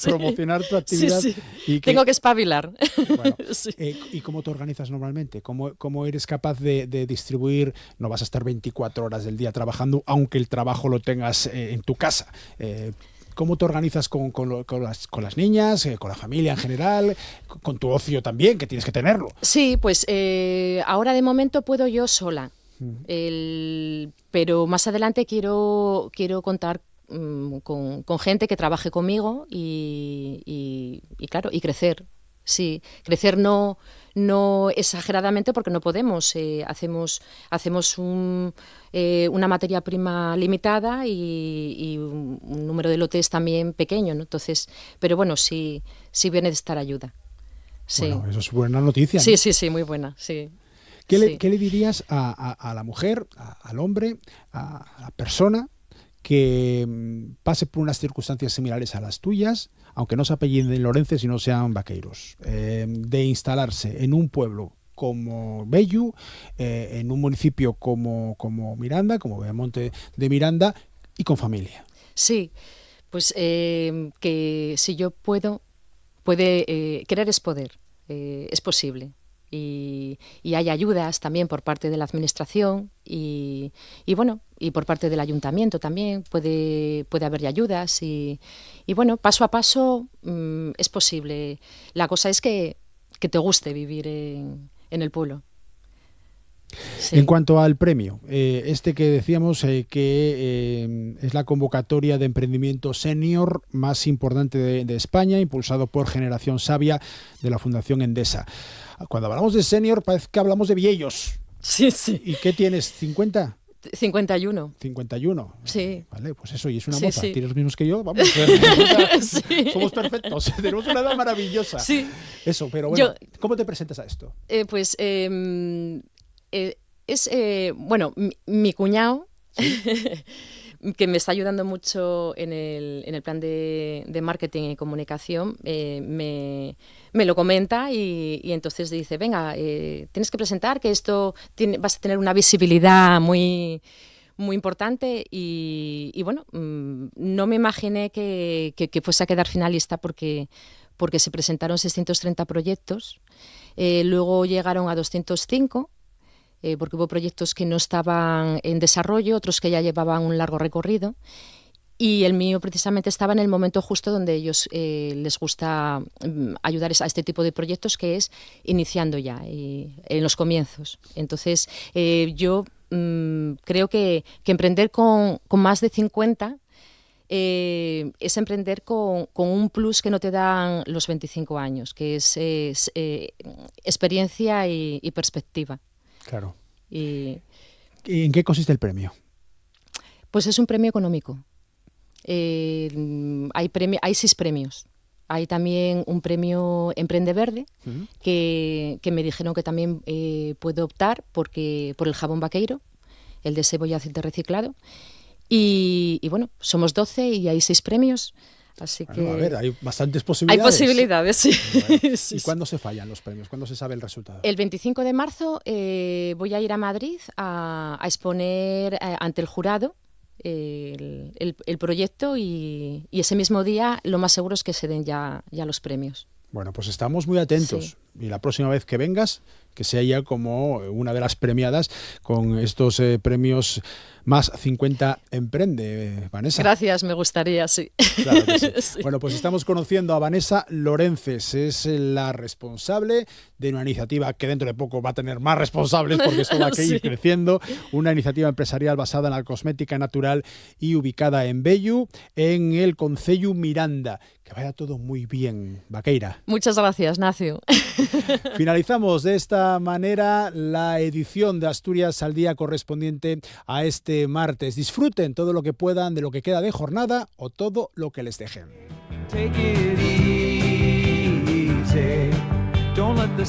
Promocionar tu actividad. Sí. Y Tengo que espabilar. Bueno, Sí. ¿Y cómo te organizas normalmente? ¿Cómo eres capaz de distribuir? No vas a estar 24 horas del día trabajando, aunque el trabajo lo tengas en tu casa. ¿Cómo te organizas con las niñas, con la familia en general, con tu ocio también, que tienes que tenerlo? Sí, pues ahora de momento puedo yo sola. Pero más adelante quiero contar con gente que trabaje conmigo y claro, y crecer. Sí, crecer no exageradamente porque no podemos. Hacemos una materia prima limitada y un número de lotes también pequeño, ¿no? Entonces, pero bueno, sí voy a necesitar ayuda. Sí. Bueno, eso es buena noticia, ¿no? Sí, muy buena, sí. ¿Qué le dirías a la mujer, al hombre, a la persona que pase por unas circunstancias similares a las tuyas, aunque no se apelliden Lorences y no sean vaqueiros, de instalarse en un pueblo como Bellu, en un municipio como Miranda, como Beamonte de Miranda, y con familia? Sí, pues que si yo querer es poder, es posible. Y hay ayudas también por parte de la administración y bueno, y por parte del ayuntamiento también puede haber ayudas y bueno, paso a paso es posible. La cosa es que te guste vivir en el pueblo. Sí. En cuanto al premio, que decíamos que es la convocatoria de emprendimiento senior más importante de España, impulsado por Generación Sabia de la Fundación Endesa. Cuando hablamos de senior parece que hablamos de viejos. Sí, sí. ¿Y qué tienes? ¿50? 51. 51. Sí. Vale, pues eso, y es una Sí, moza. sí. Tienes los mismos que yo, vamos. Sí. Somos perfectos. Tenemos una edad maravillosa. Sí. Eso, pero bueno, ¿cómo te presentas a esto? Bueno, mi cuñado, ¿sí? Que me está ayudando mucho en el plan de marketing y comunicación, me lo comenta y entonces dice, venga, tienes que presentar que esto vas a tener una visibilidad muy, muy importante y bueno, no me imaginé que fuese a quedar finalista porque se presentaron 630 proyectos, luego llegaron a 205, porque hubo proyectos que no estaban en desarrollo, otros que ya llevaban un largo recorrido, y el mío precisamente estaba en el momento justo donde ellos les gusta ayudar a este tipo de proyectos, que es iniciando ya, en los comienzos. Entonces, yo creo que emprender con más de 50 es emprender con un plus que no te dan los 25 años, que es experiencia y perspectiva. Claro. ¿Y en qué consiste el premio? Pues es un premio económico. Hay 6 premios. Hay también un premio Emprende Verde, uh-huh, que me dijeron que también puedo optar por el jabón vaqueiro, el de cebolla aceite reciclado. Y bueno, somos 12 y hay 6 premios. Así que a ver, hay bastantes posibilidades. Hay posibilidades, sí. Bueno, sí. ¿Y cuándo se fallan los premios? ¿Cuándo se sabe el resultado? El 25 de marzo voy a ir a Madrid a exponer ante el jurado el proyecto y ese mismo día lo más seguro es que se den ya los premios. Bueno, pues estamos muy atentos. Sí. Y la próxima vez que vengas, que sea ya como una de las premiadas con estos premios más 50 Emprende, Vanessa. Gracias, me gustaría, sí. Claro que sí. Sí. Bueno, pues estamos conociendo a Vanessa Lorences, es la responsable de una iniciativa que dentro de poco va a tener más responsables porque esto va a ir creciendo, una iniciativa empresarial basada en la cosmética natural y ubicada en Bellu, en el concello Miranda. Que vaya todo muy bien, vaqueira. Muchas gracias, Nacio. Finalizamos de esta manera la edición de Asturias al Día correspondiente a este martes. Disfruten todo lo que puedan de lo que queda de jornada o todo lo que les dejen. Take it easy. Don't let the